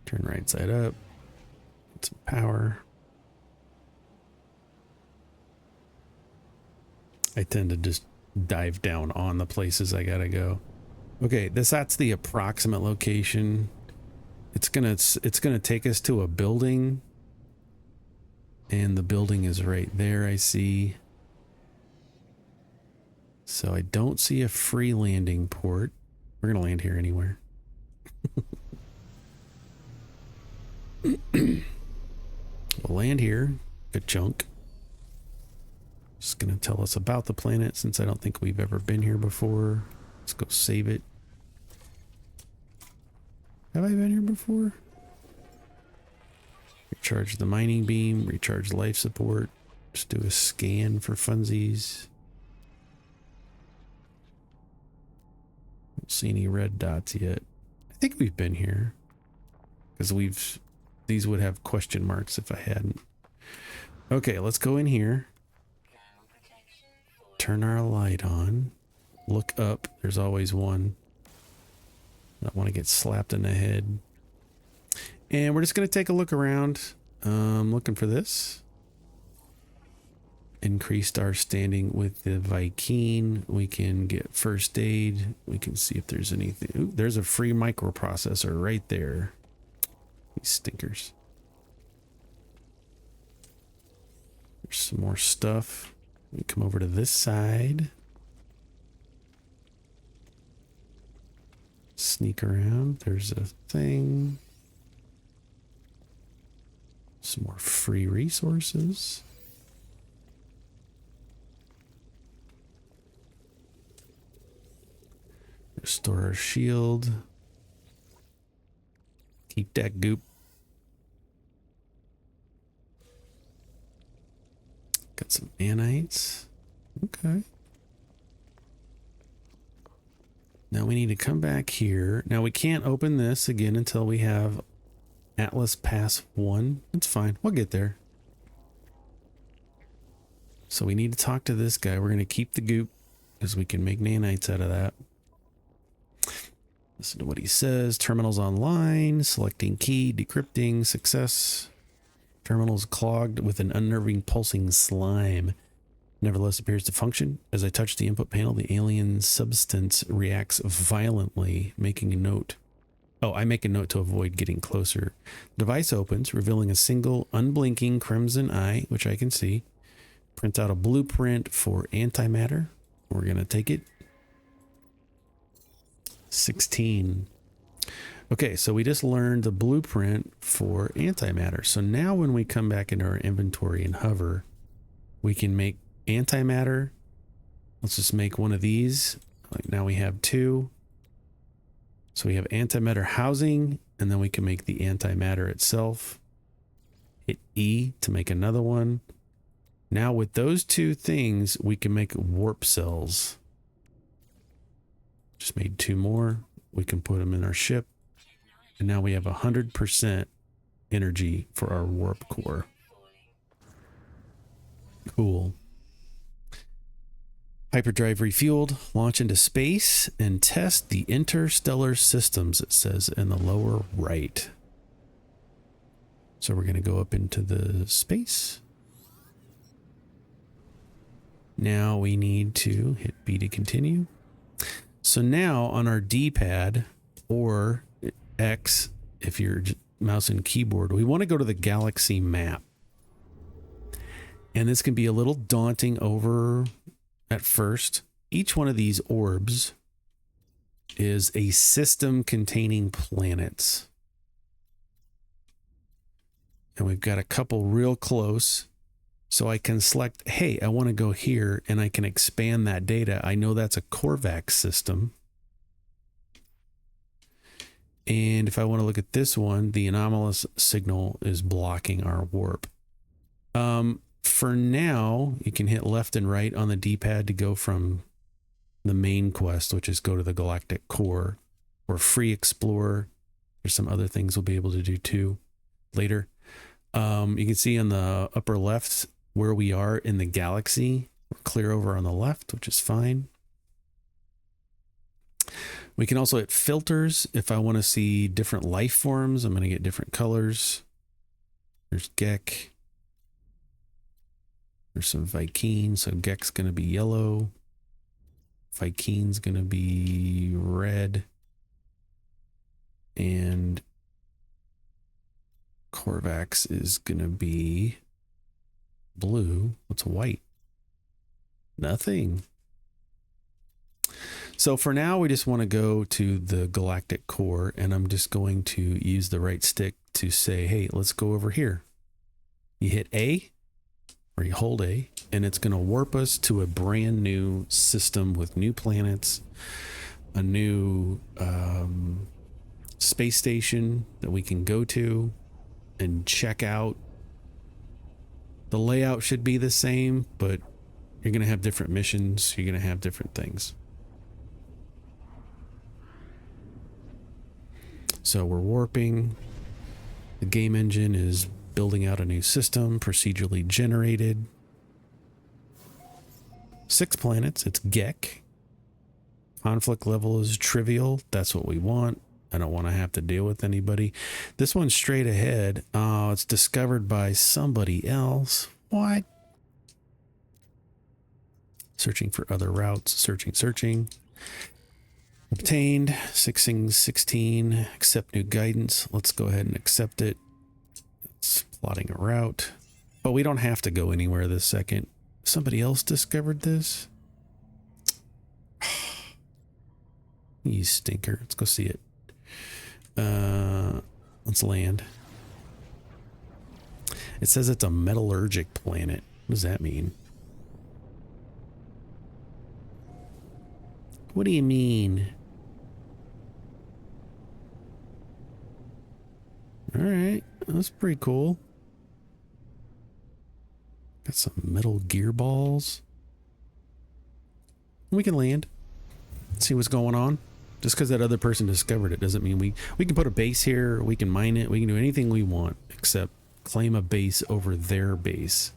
Turn right side up. Get some power. I tend to just dive down on the places I gotta go. Okay, that's the approximate location. It's gonna take us to a building. And the building is right there, I see. So I don't see a free landing port. We're gonna land here anywhere. We'll land here. Good chunk. Just gonna tell us about the planet since I don't think we've ever been here before. Let's go save it. Have I been here before? Recharge the mining beam, recharge life support. Just do a scan for funsies. Don't see any red dots yet. I think we've been here. Because these would have question marks if I hadn't. Okay, let's go in here. Turn our light on. Look up. There's always one. I don't want to get slapped in the head. And we're just going to take a look around. Looking for this. Increased our standing with the Vy'keen. We can get first aid. We can see if there's anything. Ooh, there's a free microprocessor right there. These stinkers. There's some more stuff. We come over to this side. Sneak around. There's a thing. Some more free resources. Restore our shield. Keep that goop. Got some nanites. Okay. Now we need to come back here. Now we can't open this again until we have Atlas Pass 1. It's fine. We'll get there. So we need to talk to this guy. We're going to keep the goop because we can make nanites out of that. Listen to what he says. Terminals online. Selecting key. Decrypting. Success. Terminals clogged with an unnerving pulsing slime. Nevertheless appears to function. As I touch the input panel, the alien substance reacts violently, making a note. Oh, I make a note to avoid getting closer. Device opens, revealing a single unblinking crimson eye, which I can see. Print out a blueprint for antimatter. We're going to take it. 16. Okay, so we just learned the blueprint for antimatter. So now when we come back into our inventory and hover, we can make antimatter. Let's just make one of these. Like now we have 2. So we have antimatter housing, and then we can make the antimatter itself. Hit E to make another one. Now with those two things, we can make warp cells. Just made 2 more. We can put them in our ship. And now we have 100% energy for our warp core. Cool. Hyperdrive refueled, launch into space, and test the interstellar systems, it says in the lower right. So we're going to go up into the space. Now we need to hit B to continue. So now on our D-pad or X, if you're mouse and keyboard, we want to go to the galaxy map. And this can be a little daunting over at first. Each one of these orbs is a system containing planets. And we've got a couple real close. So I can select, hey, I want to go here, and I can expand that data. I know that's a Korvax system. And if I want to look at this one, the anomalous signal is blocking our warp. For now, you can hit left and right on the D-pad to go from the main quest, which is go to the galactic core, or free explore. There's some other things we'll be able to do too later. You can see on the upper left where we are in the galaxy. We're clear over on the left, which is fine. We can also hit filters if I want to see different life forms. I'm going to get different colors. There's Gek. There's some Vy'keen. So Gek's going to be yellow. Vy'keen's going to be red. And Korvax is going to be blue. What's white? Nothing. So for now, we just want to go to the galactic core, and I'm just going to use the right stick to say, hey, let's go over here. You hit A, or you hold A, and it's going to warp us to a brand new system with new planets, a new space station that we can go to and check out. The layout should be the same, but you're going to have different missions. You're going to have different things. So we're warping. The game engine is building out a new system, procedurally generated. 6 planets. It's Gek. Conflict level is trivial. That's what we want. I don't want to have to deal with anybody. This one's straight ahead. Oh, it's discovered by somebody else. What? Searching for other routes. Searching. Obtained. 16. Accept new guidance. Let's go ahead and accept it. It's plotting a route. But we don't have to go anywhere this second. Somebody else discovered this? You stinker. Let's go see it. Let's land. It says it's a metallurgic planet. What does that mean? What do you mean? All right, that's pretty cool. Got some metal gear balls. We can land. See what's going on. Just because that other person discovered it doesn't mean we can put a base here, we can mine it, we can do anything we want except claim a base over their base.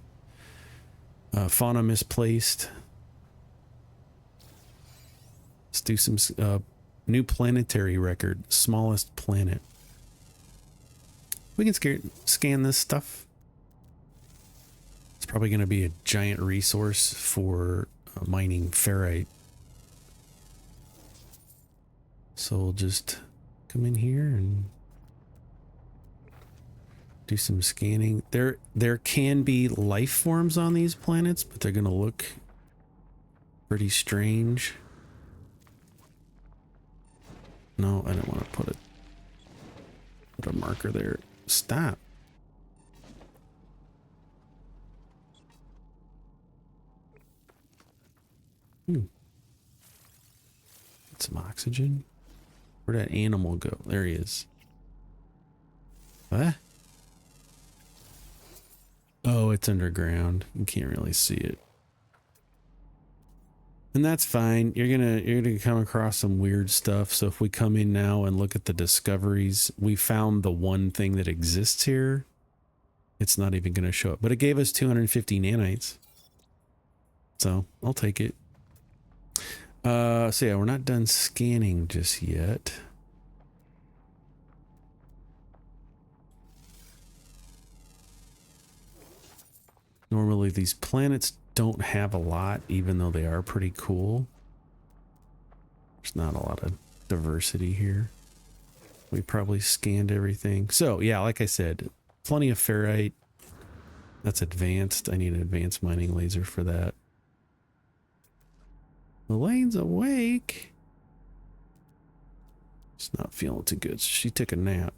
Fauna misplaced. Let's do some new planetary record. Smallest planet. We can scan this stuff. It's probably going to be a giant resource for mining ferrite. So we'll just come in here and do some scanning. There can be life forms on these planets, but they're going to look pretty strange. No, I don't want to put a marker there. Stop. Get some oxygen. Where'd that animal go? There he is. What? it's underground. You can't really see it. And that's fine. You're gonna come across some weird stuff. So if we come in now and look at the discoveries, we found the one thing that exists here. It's not even gonna show up. But it gave us 250 nanites. So I'll take it. So yeah, we're not done scanning just yet. Normally these planets don't have a lot, even though they are pretty cool. There's not a lot of diversity here. We probably scanned everything. So yeah, like I said, plenty of ferrite. That's advanced. I need an advanced mining laser for that. Elaine's awake. She's not feeling too good. She took a nap.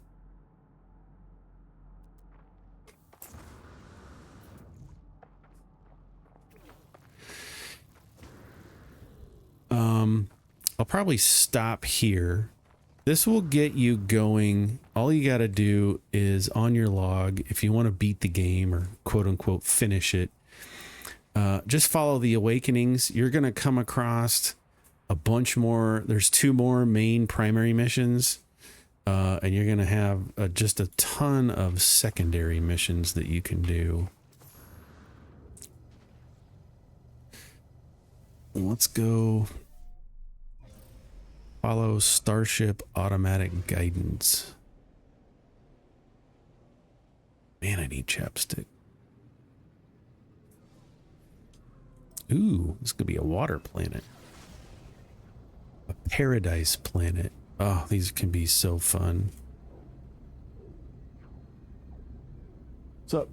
I'll probably stop here. This will get you going. All you got to do is on your log, if you want to beat the game or quote unquote finish it, just follow the awakenings. You're going to come across a bunch more. There's 2 more main primary missions, and you're going to have just a ton of secondary missions that you can do. Let's go follow Starship Automatic Guidance. Man, I need chapstick. Ooh, this could be a water planet. A paradise planet. Oh, these can be so fun. What's up?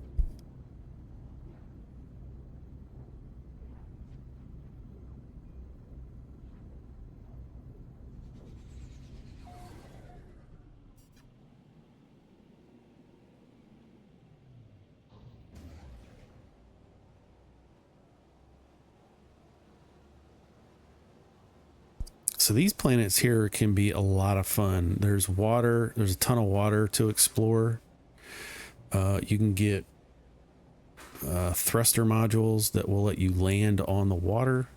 So these planets here can be a lot of fun. There's water. There's a ton of water to explore. You can get thruster modules that will let you land on the water.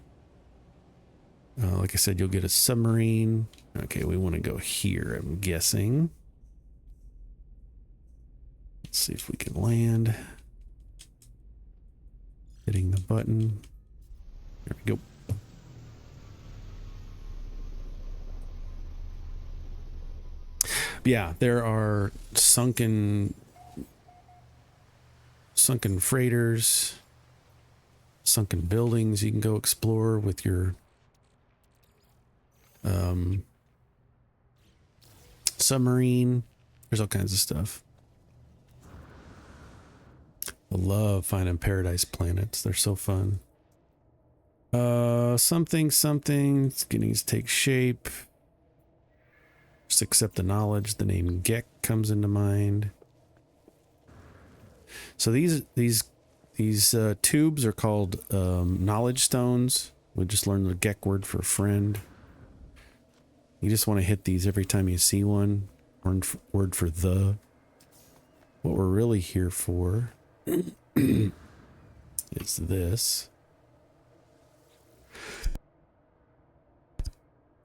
Like I said, you'll get a submarine. Okay, we want to go here, I'm guessing. Let's see if we can land. Hitting the button. There we go. Yeah, there are sunken freighters, sunken buildings you can go explore with your submarine. There's all kinds of stuff. I love finding paradise planets. They're so fun. Something it's getting to take shape. Just accept the knowledge. The name Gek comes into mind. So these tubes are called knowledge stones. We just learned the Gek word for friend. You just want to hit these every time you see one. Word for the. What we're really here for is this.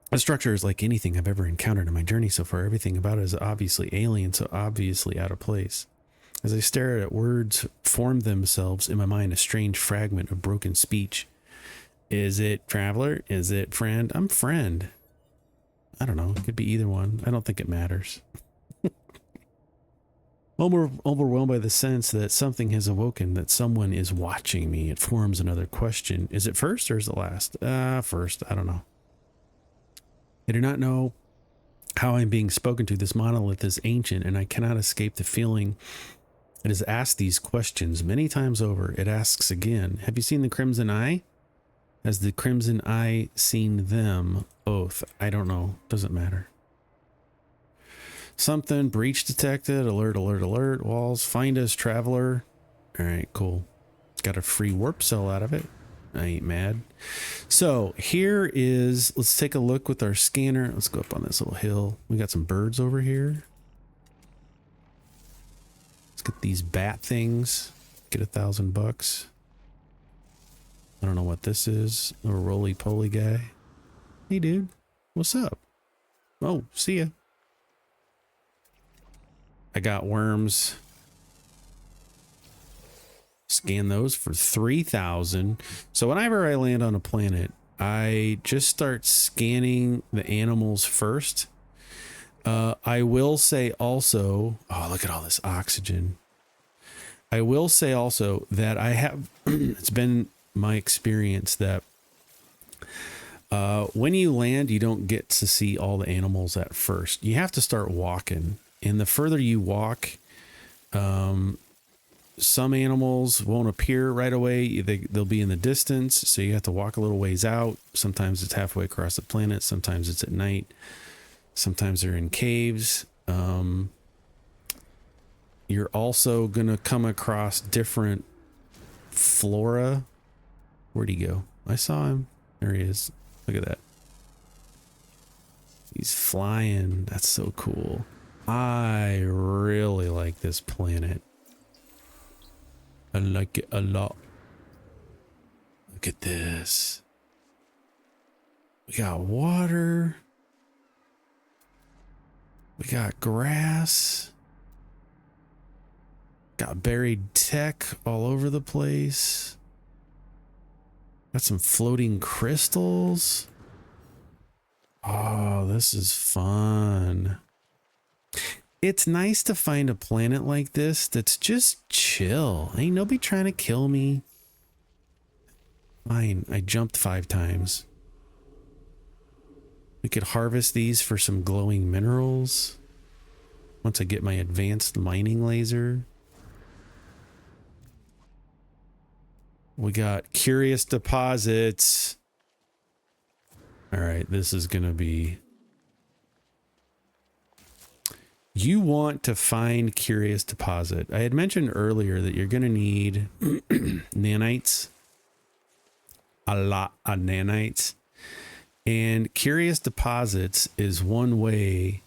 A structure is like anything I've ever encountered in my journey so far. Everything about it is obviously alien, so obviously out of place. As I stare at it, words form themselves in my mind, a strange fragment of broken speech. Is it traveler? Is it friend? I'm friend. I don't know. It could be either one. I don't think it matters. Overwhelmed by the sense that something has awoken, that someone is watching me, it forms another question. Is it first or is it last? First. I don't know. I do not know how I'm being spoken to. This monolith is ancient, and I cannot escape the feeling it has asked these questions many times over. It asks again, have you seen the Crimson Eye? Has the Crimson Eye seen them both? I don't know. Doesn't matter. Something, breach detected, alert, alert, alert, walls, find us, traveler. All right, cool. Got a free warp cell out of it. I ain't mad. So here is, let's take a look with our scanner. Let's go up on this little hill. We got some birds over here. Let's get these bat things. Get $1,000. I don't know what this is. A roly-poly guy. Hey, dude. What's up? Oh, see ya. I got worms. Scan those for 3,000. So whenever I land on a planet, I just start scanning the animals first. I will say also, oh, look at all this oxygen. I will say also that I have, it's been my experience that when you land, you don't get to see all the animals at first. You have to start walking. And the further you walk, some animals won't appear right away. They'll be in the distance. So you have to walk a little ways out. Sometimes it's halfway across the planet. Sometimes it's at night. Sometimes they're in caves. You're also going to come across different flora. Where'd he go? I saw him. There he is. Look at that. He's flying. That's so cool. I really like this planet. I like it a lot. Look at this. We got water. We got grass. Got buried tech all over the place. Got some floating crystals. Oh, this is fun. It's nice to find a planet like this that's just chill. Ain't nobody trying to kill me. Fine, I jumped 5 times. We could harvest these for some glowing minerals. Once I get my advanced mining laser. We got curious deposits. All right, this is going to be... You want to find curious deposit. I had mentioned earlier that you're going to need nanites. A lot of nanites. And curious deposits is one way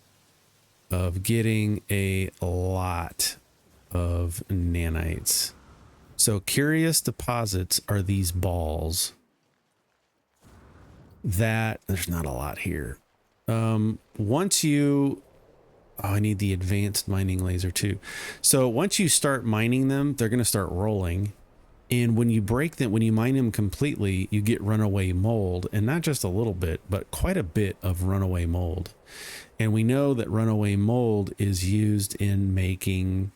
of getting a lot of nanites. So curious deposits are these balls that there's not a lot here. Once you, I need the advanced mining laser too. So once you start mining them, they're going to start rolling. And when you break them, when you mine them completely, you get runaway mold, and not just a little bit, but quite a bit of runaway mold. And we know that runaway mold is used in making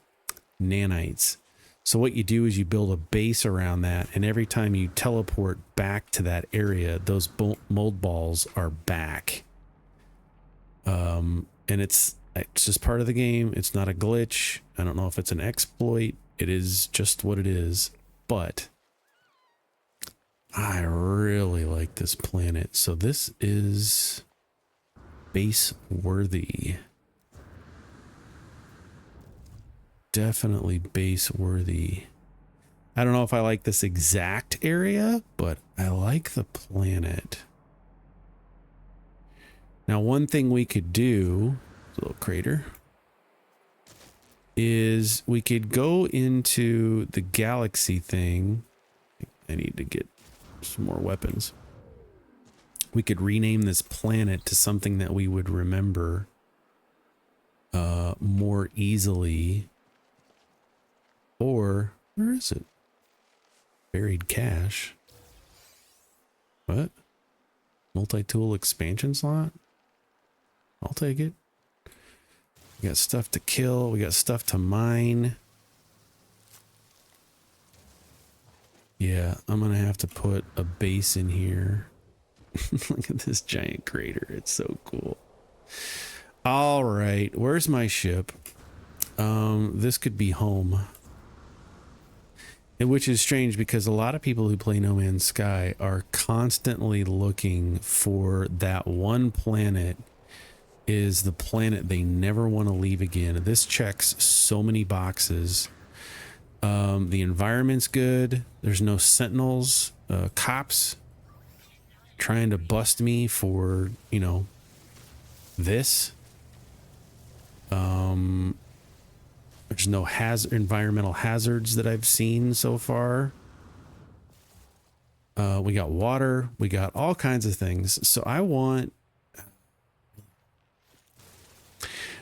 nanites. So what you do is you build a base around that, and every time you teleport back to that area, those mold balls are back. And it's just part of the game. It's not a glitch. I don't know if it's an exploit. It is just what it is. But I really like this planet. So this is base worthy. Definitely base worthy. I don't know if I like this exact area, but I like the planet. Now, one thing we could do, little crater, is we could go into the galaxy thing. I need to get some more weapons. We could rename this planet to something that we would remember more easily. Or, where is it? Buried cache. What? Multi-tool expansion slot? I'll take it. We got stuff to kill. We got stuff to mine. Yeah, I'm going to have to put a base in here. Look at this giant crater. It's so cool. All right. Where's my ship? This could be home. And which is strange because a lot of people who play No Man's Sky are constantly looking for that one planet is the planet they never want to leave again. This checks so many boxes. The environment's good. There's no sentinels, cops trying to bust me for, you know, this. There's no environmental hazards that I've seen so far. We got water. We got all kinds of things. So I want...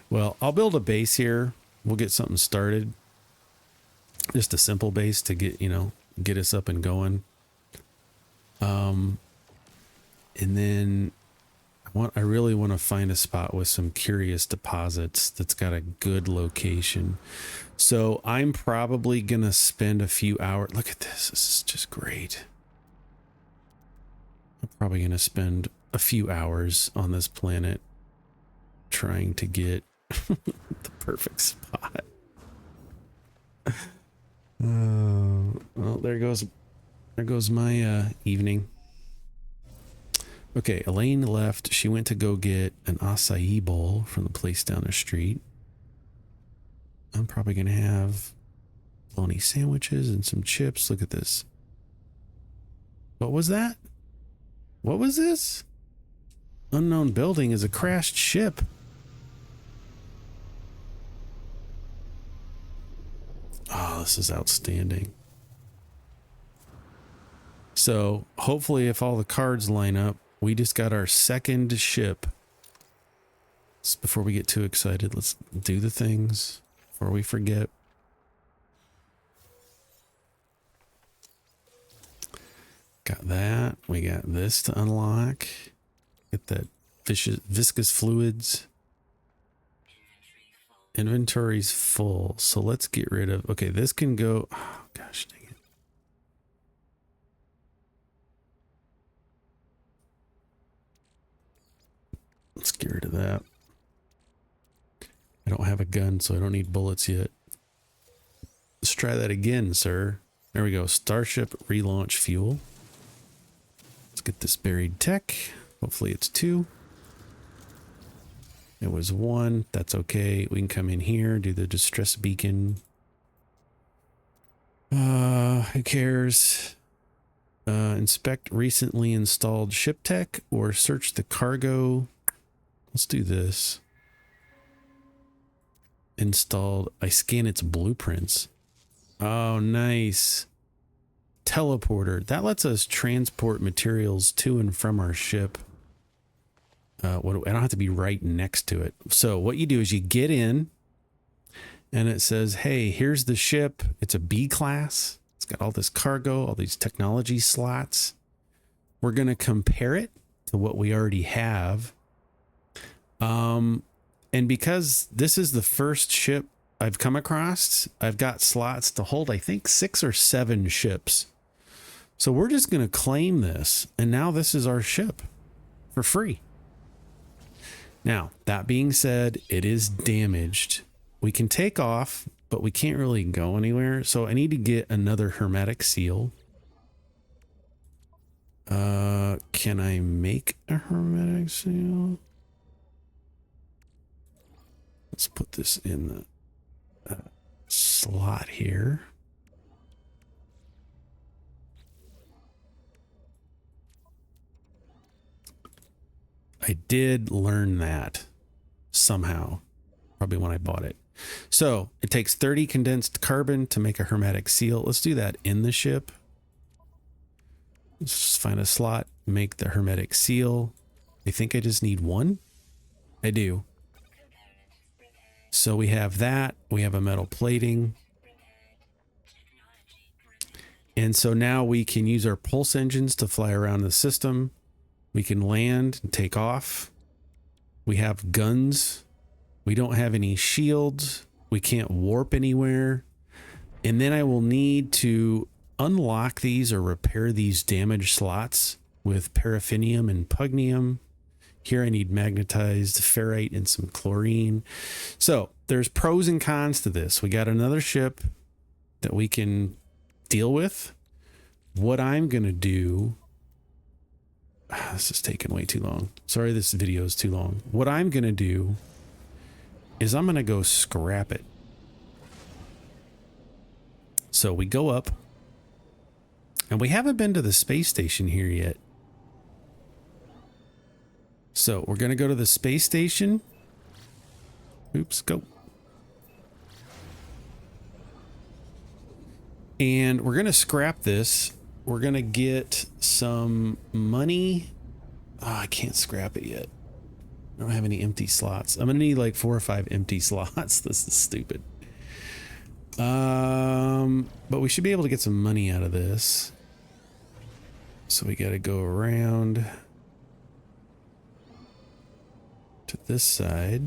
Well, I'll build a base here. We'll get something started. Just a simple base to get, get us up and going. And then I really want to find a spot with some curious deposits that's got a good location. So I'm probably going to spend a few hours. Look at this. This is just great. I'm probably going to spend a few hours on this planet trying to get the perfect spot. Well, there goes my evening. Okay, Elaine left. She went to go get an acai bowl from the place down the street. I'm probably going to have bologna sandwiches and some chips. Look at this. What was that? What was this? Unknown building is a crashed ship. Oh, this is outstanding. So hopefully if all the cards line up, we just got our second ship. Before we get too excited, let's do the things before we forget. Got that. We got this to unlock. Get that viscous fluids. Inventory's full. So let's get rid of... Okay, this can go... Oh, gosh, dang it. Let's get rid of that. I don't have a gun, so I don't need bullets yet. Let's try that again, sir. There we go. Starship relaunch fuel. Let's get this buried tech. Hopefully it's 2. It was 1. That's okay. We can come in here, do the distress beacon. Who cares? Inspect recently installed ship tech or search the cargo. Let's do this. Installed. I scan its blueprints. Oh, nice. Teleporter. That lets us transport materials to and from our ship. I don't have to be right next to it. So what you do is you get in and it says, hey, here's the ship. It's a B class. It's got all this cargo, all these technology slots. We're going to compare it to what we already have. And because this is the first ship I've come across, I've got slots to hold, I think 6 or 7 ships. So we're just going to claim this. And now this is our ship for free. Now, that being said, it is damaged. We can take off, but we can't really go anywhere. So I need to get another hermetic seal. Can I make a hermetic seal? Let's put this in the slot here. I did learn that somehow, probably when I bought it. So it takes 30 condensed carbon to make a hermetic seal. Let's do that in the ship. Let's just find a slot, make the hermetic seal. I think I just need 1. I do. So we have that. We have a metal plating. And so now we can use our pulse engines to fly around the system. We can land and take off. We have guns. We don't have any shields. We can't warp anywhere. And then I will need to unlock these or repair these damaged slots with paraffinium and pugnium. Here I need magnetized ferrite and some chlorine. So there's pros and cons to this. We got another ship that we can deal with. What I'm going to do... This is taking way too long. Sorry, this video is too long. What I'm going to do is I'm going to go scrap it. So we go up. And we haven't been to the space station here yet. So we're going to go to the space station. Oops, go. And we're going to scrap this. We're going to get some money. Oh, I can't scrap it yet. I don't have any empty slots. I'm going to need like 4 or 5 empty slots. This is stupid. But we should be able to get some money out of this. So we got to go around to this side.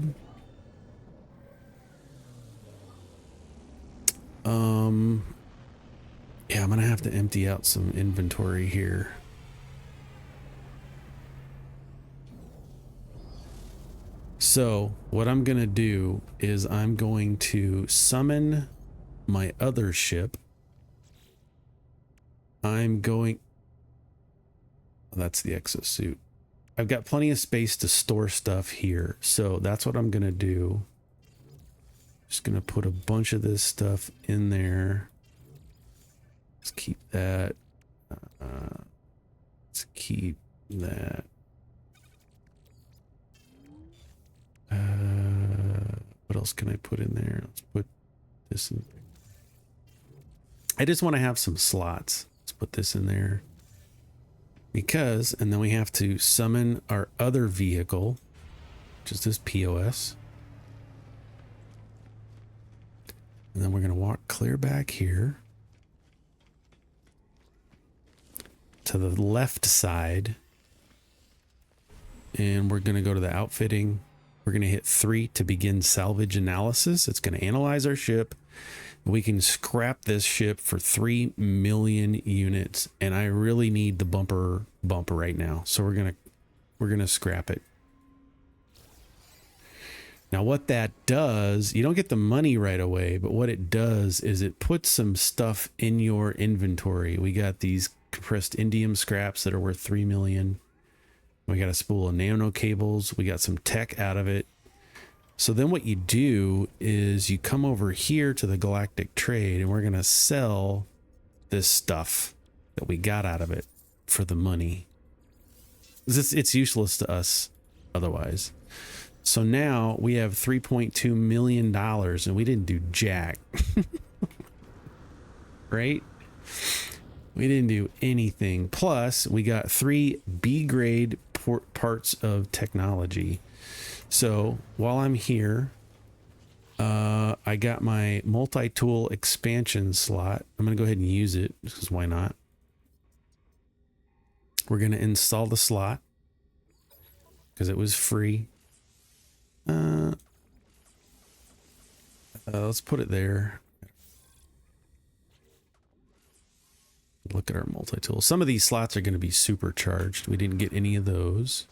Yeah, I'm going to have to empty out some inventory here. So what I'm going to do is I'm going to summon my other ship. I'm going... That's the exosuit. I've got plenty of space to store stuff here. So that's what I'm going to do. Just going to put a bunch of this stuff in there. Let's keep that. Let's keep that. What else can I put in there? Let's put this in. I just want to have some slots. Let's put this in there. Because, and then we have to summon our other vehicle, which is this POS. And then we're going to walk clear back here to the left side. And we're going to go to the outfitting. We're going to hit 3 to begin salvage analysis. It's going to analyze our ship. We can scrap this ship for 3 million units. And I really need the bumper right now. So we're going to scrap it. Now what that does, you don't get the money right away, but what it does is it puts some stuff in your inventory. We got these compressed indium scraps that are worth 3 million. We got a spool of nano cables. We got some tech out of it. So then what you do is you come over here to the galactic trade and we're going to sell this stuff that we got out of it for the money. It's useless to us otherwise. So now we have $3.2 million and we didn't do jack. Right? We didn't do anything. Plus, we got 3 B-grade parts of technology. So while I'm here, I got my multi-tool expansion slot. I'm going to go ahead and use it because why not? We're going to install the slot because it was free. Let's put it there. Look at our multi-tool. Some of these slots are going to be supercharged. We didn't get any of those.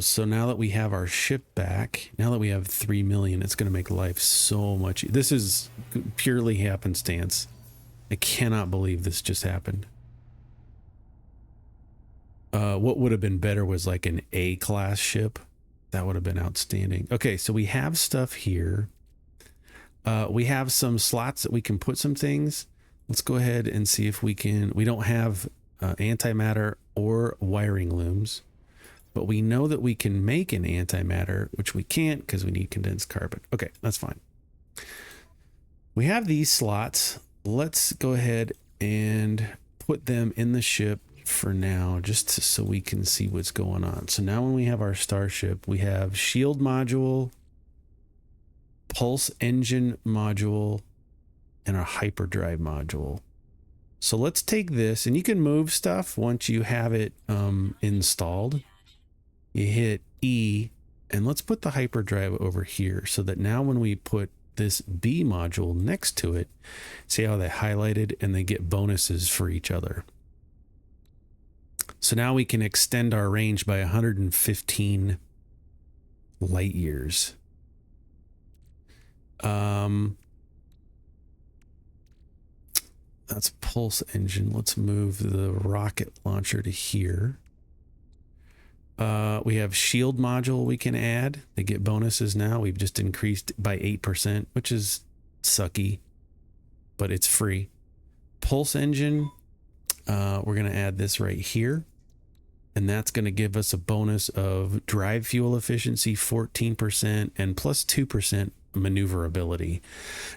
So now that we have our ship back, now that we have 3 million, it's going to make life so much. This is purely happenstance. I cannot believe this just happened. What would have been better was like an A-class ship. That would have been outstanding. Okay, so we have stuff here. We have some slots that we can put some things. Let's go ahead and see if we can. We don't have antimatter or wiring looms, but we know that we can make an antimatter, which we can't because we need condensed carbon. Okay, that's fine. We have these slots. Let's go ahead and put them in the ship for now, just so we can see what's going on. So now when we have our starship, we have shield module, pulse engine module, and our hyperdrive module. So let's take this, and you can move stuff once you have it installed. You hit E, and let's put the hyperdrive over here so that now when we put this B module next to it, see how they highlighted and they get bonuses for each other. So now we can extend our range by 115 light years. That's pulse engine. Let's move the rocket launcher to here. We have shield module we can add. They get bonuses now. We've just increased by 8%, which is sucky, but it's free. Pulse engine, we're going to add this right here. And that's going to give us a bonus of drive fuel efficiency 14% and plus 2% maneuverability.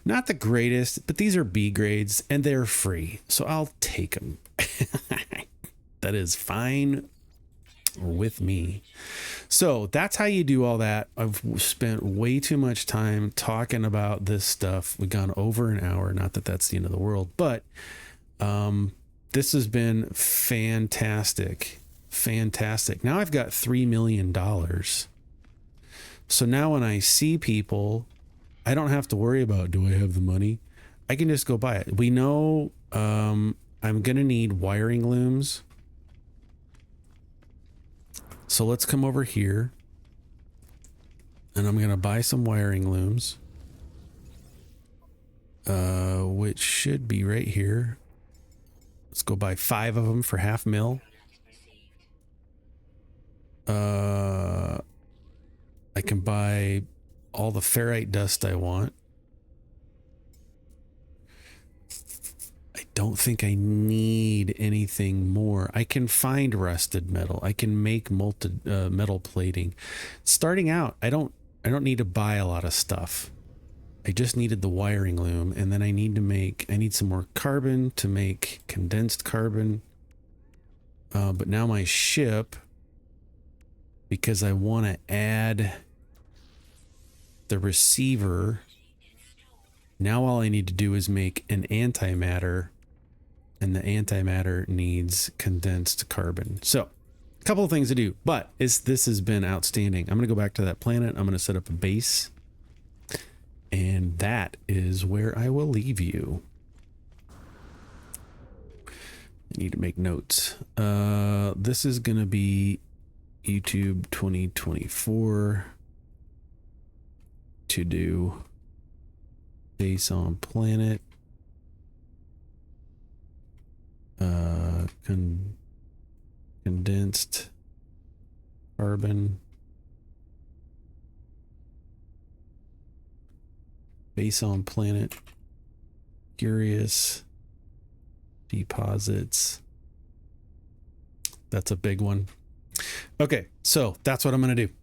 Not the greatest, but these are B grades and they're free, so I'll take them. That is fine with me. So that's how you do all that. I've spent way too much time talking about this stuff. We've gone over an hour. Not that that's the end of the world, but this has been fantastic. Fantastic. Now I've got $3 million. So now when I see people, I don't have to worry about, do I have the money? I can just go buy it. We know I'm going to need wiring looms. So let's come over here and I'm going to buy some wiring looms, which should be right here. Let's go buy 5 of them for $500,000. I can buy all the ferrite dust I want. I don't think I need anything more. I can find rusted metal. I can make metal plating. Starting out, I don't need to buy a lot of stuff. I just needed the wiring loom, and then I need some more carbon to make condensed carbon. But now my ship, because I want to add the receiver, now all I need to do is make an antimatter, and the antimatter needs condensed carbon. So a couple of things to do, but this has been outstanding. I'm going to go back to that planet. I'm going to set up a base, and that is where I will leave you. I need to make notes. This is going to be YouTube 2024 to do base on planet. Condensed carbon. Base on planet. Curious deposits. That's a big one. Okay, so that's what I'm going to do.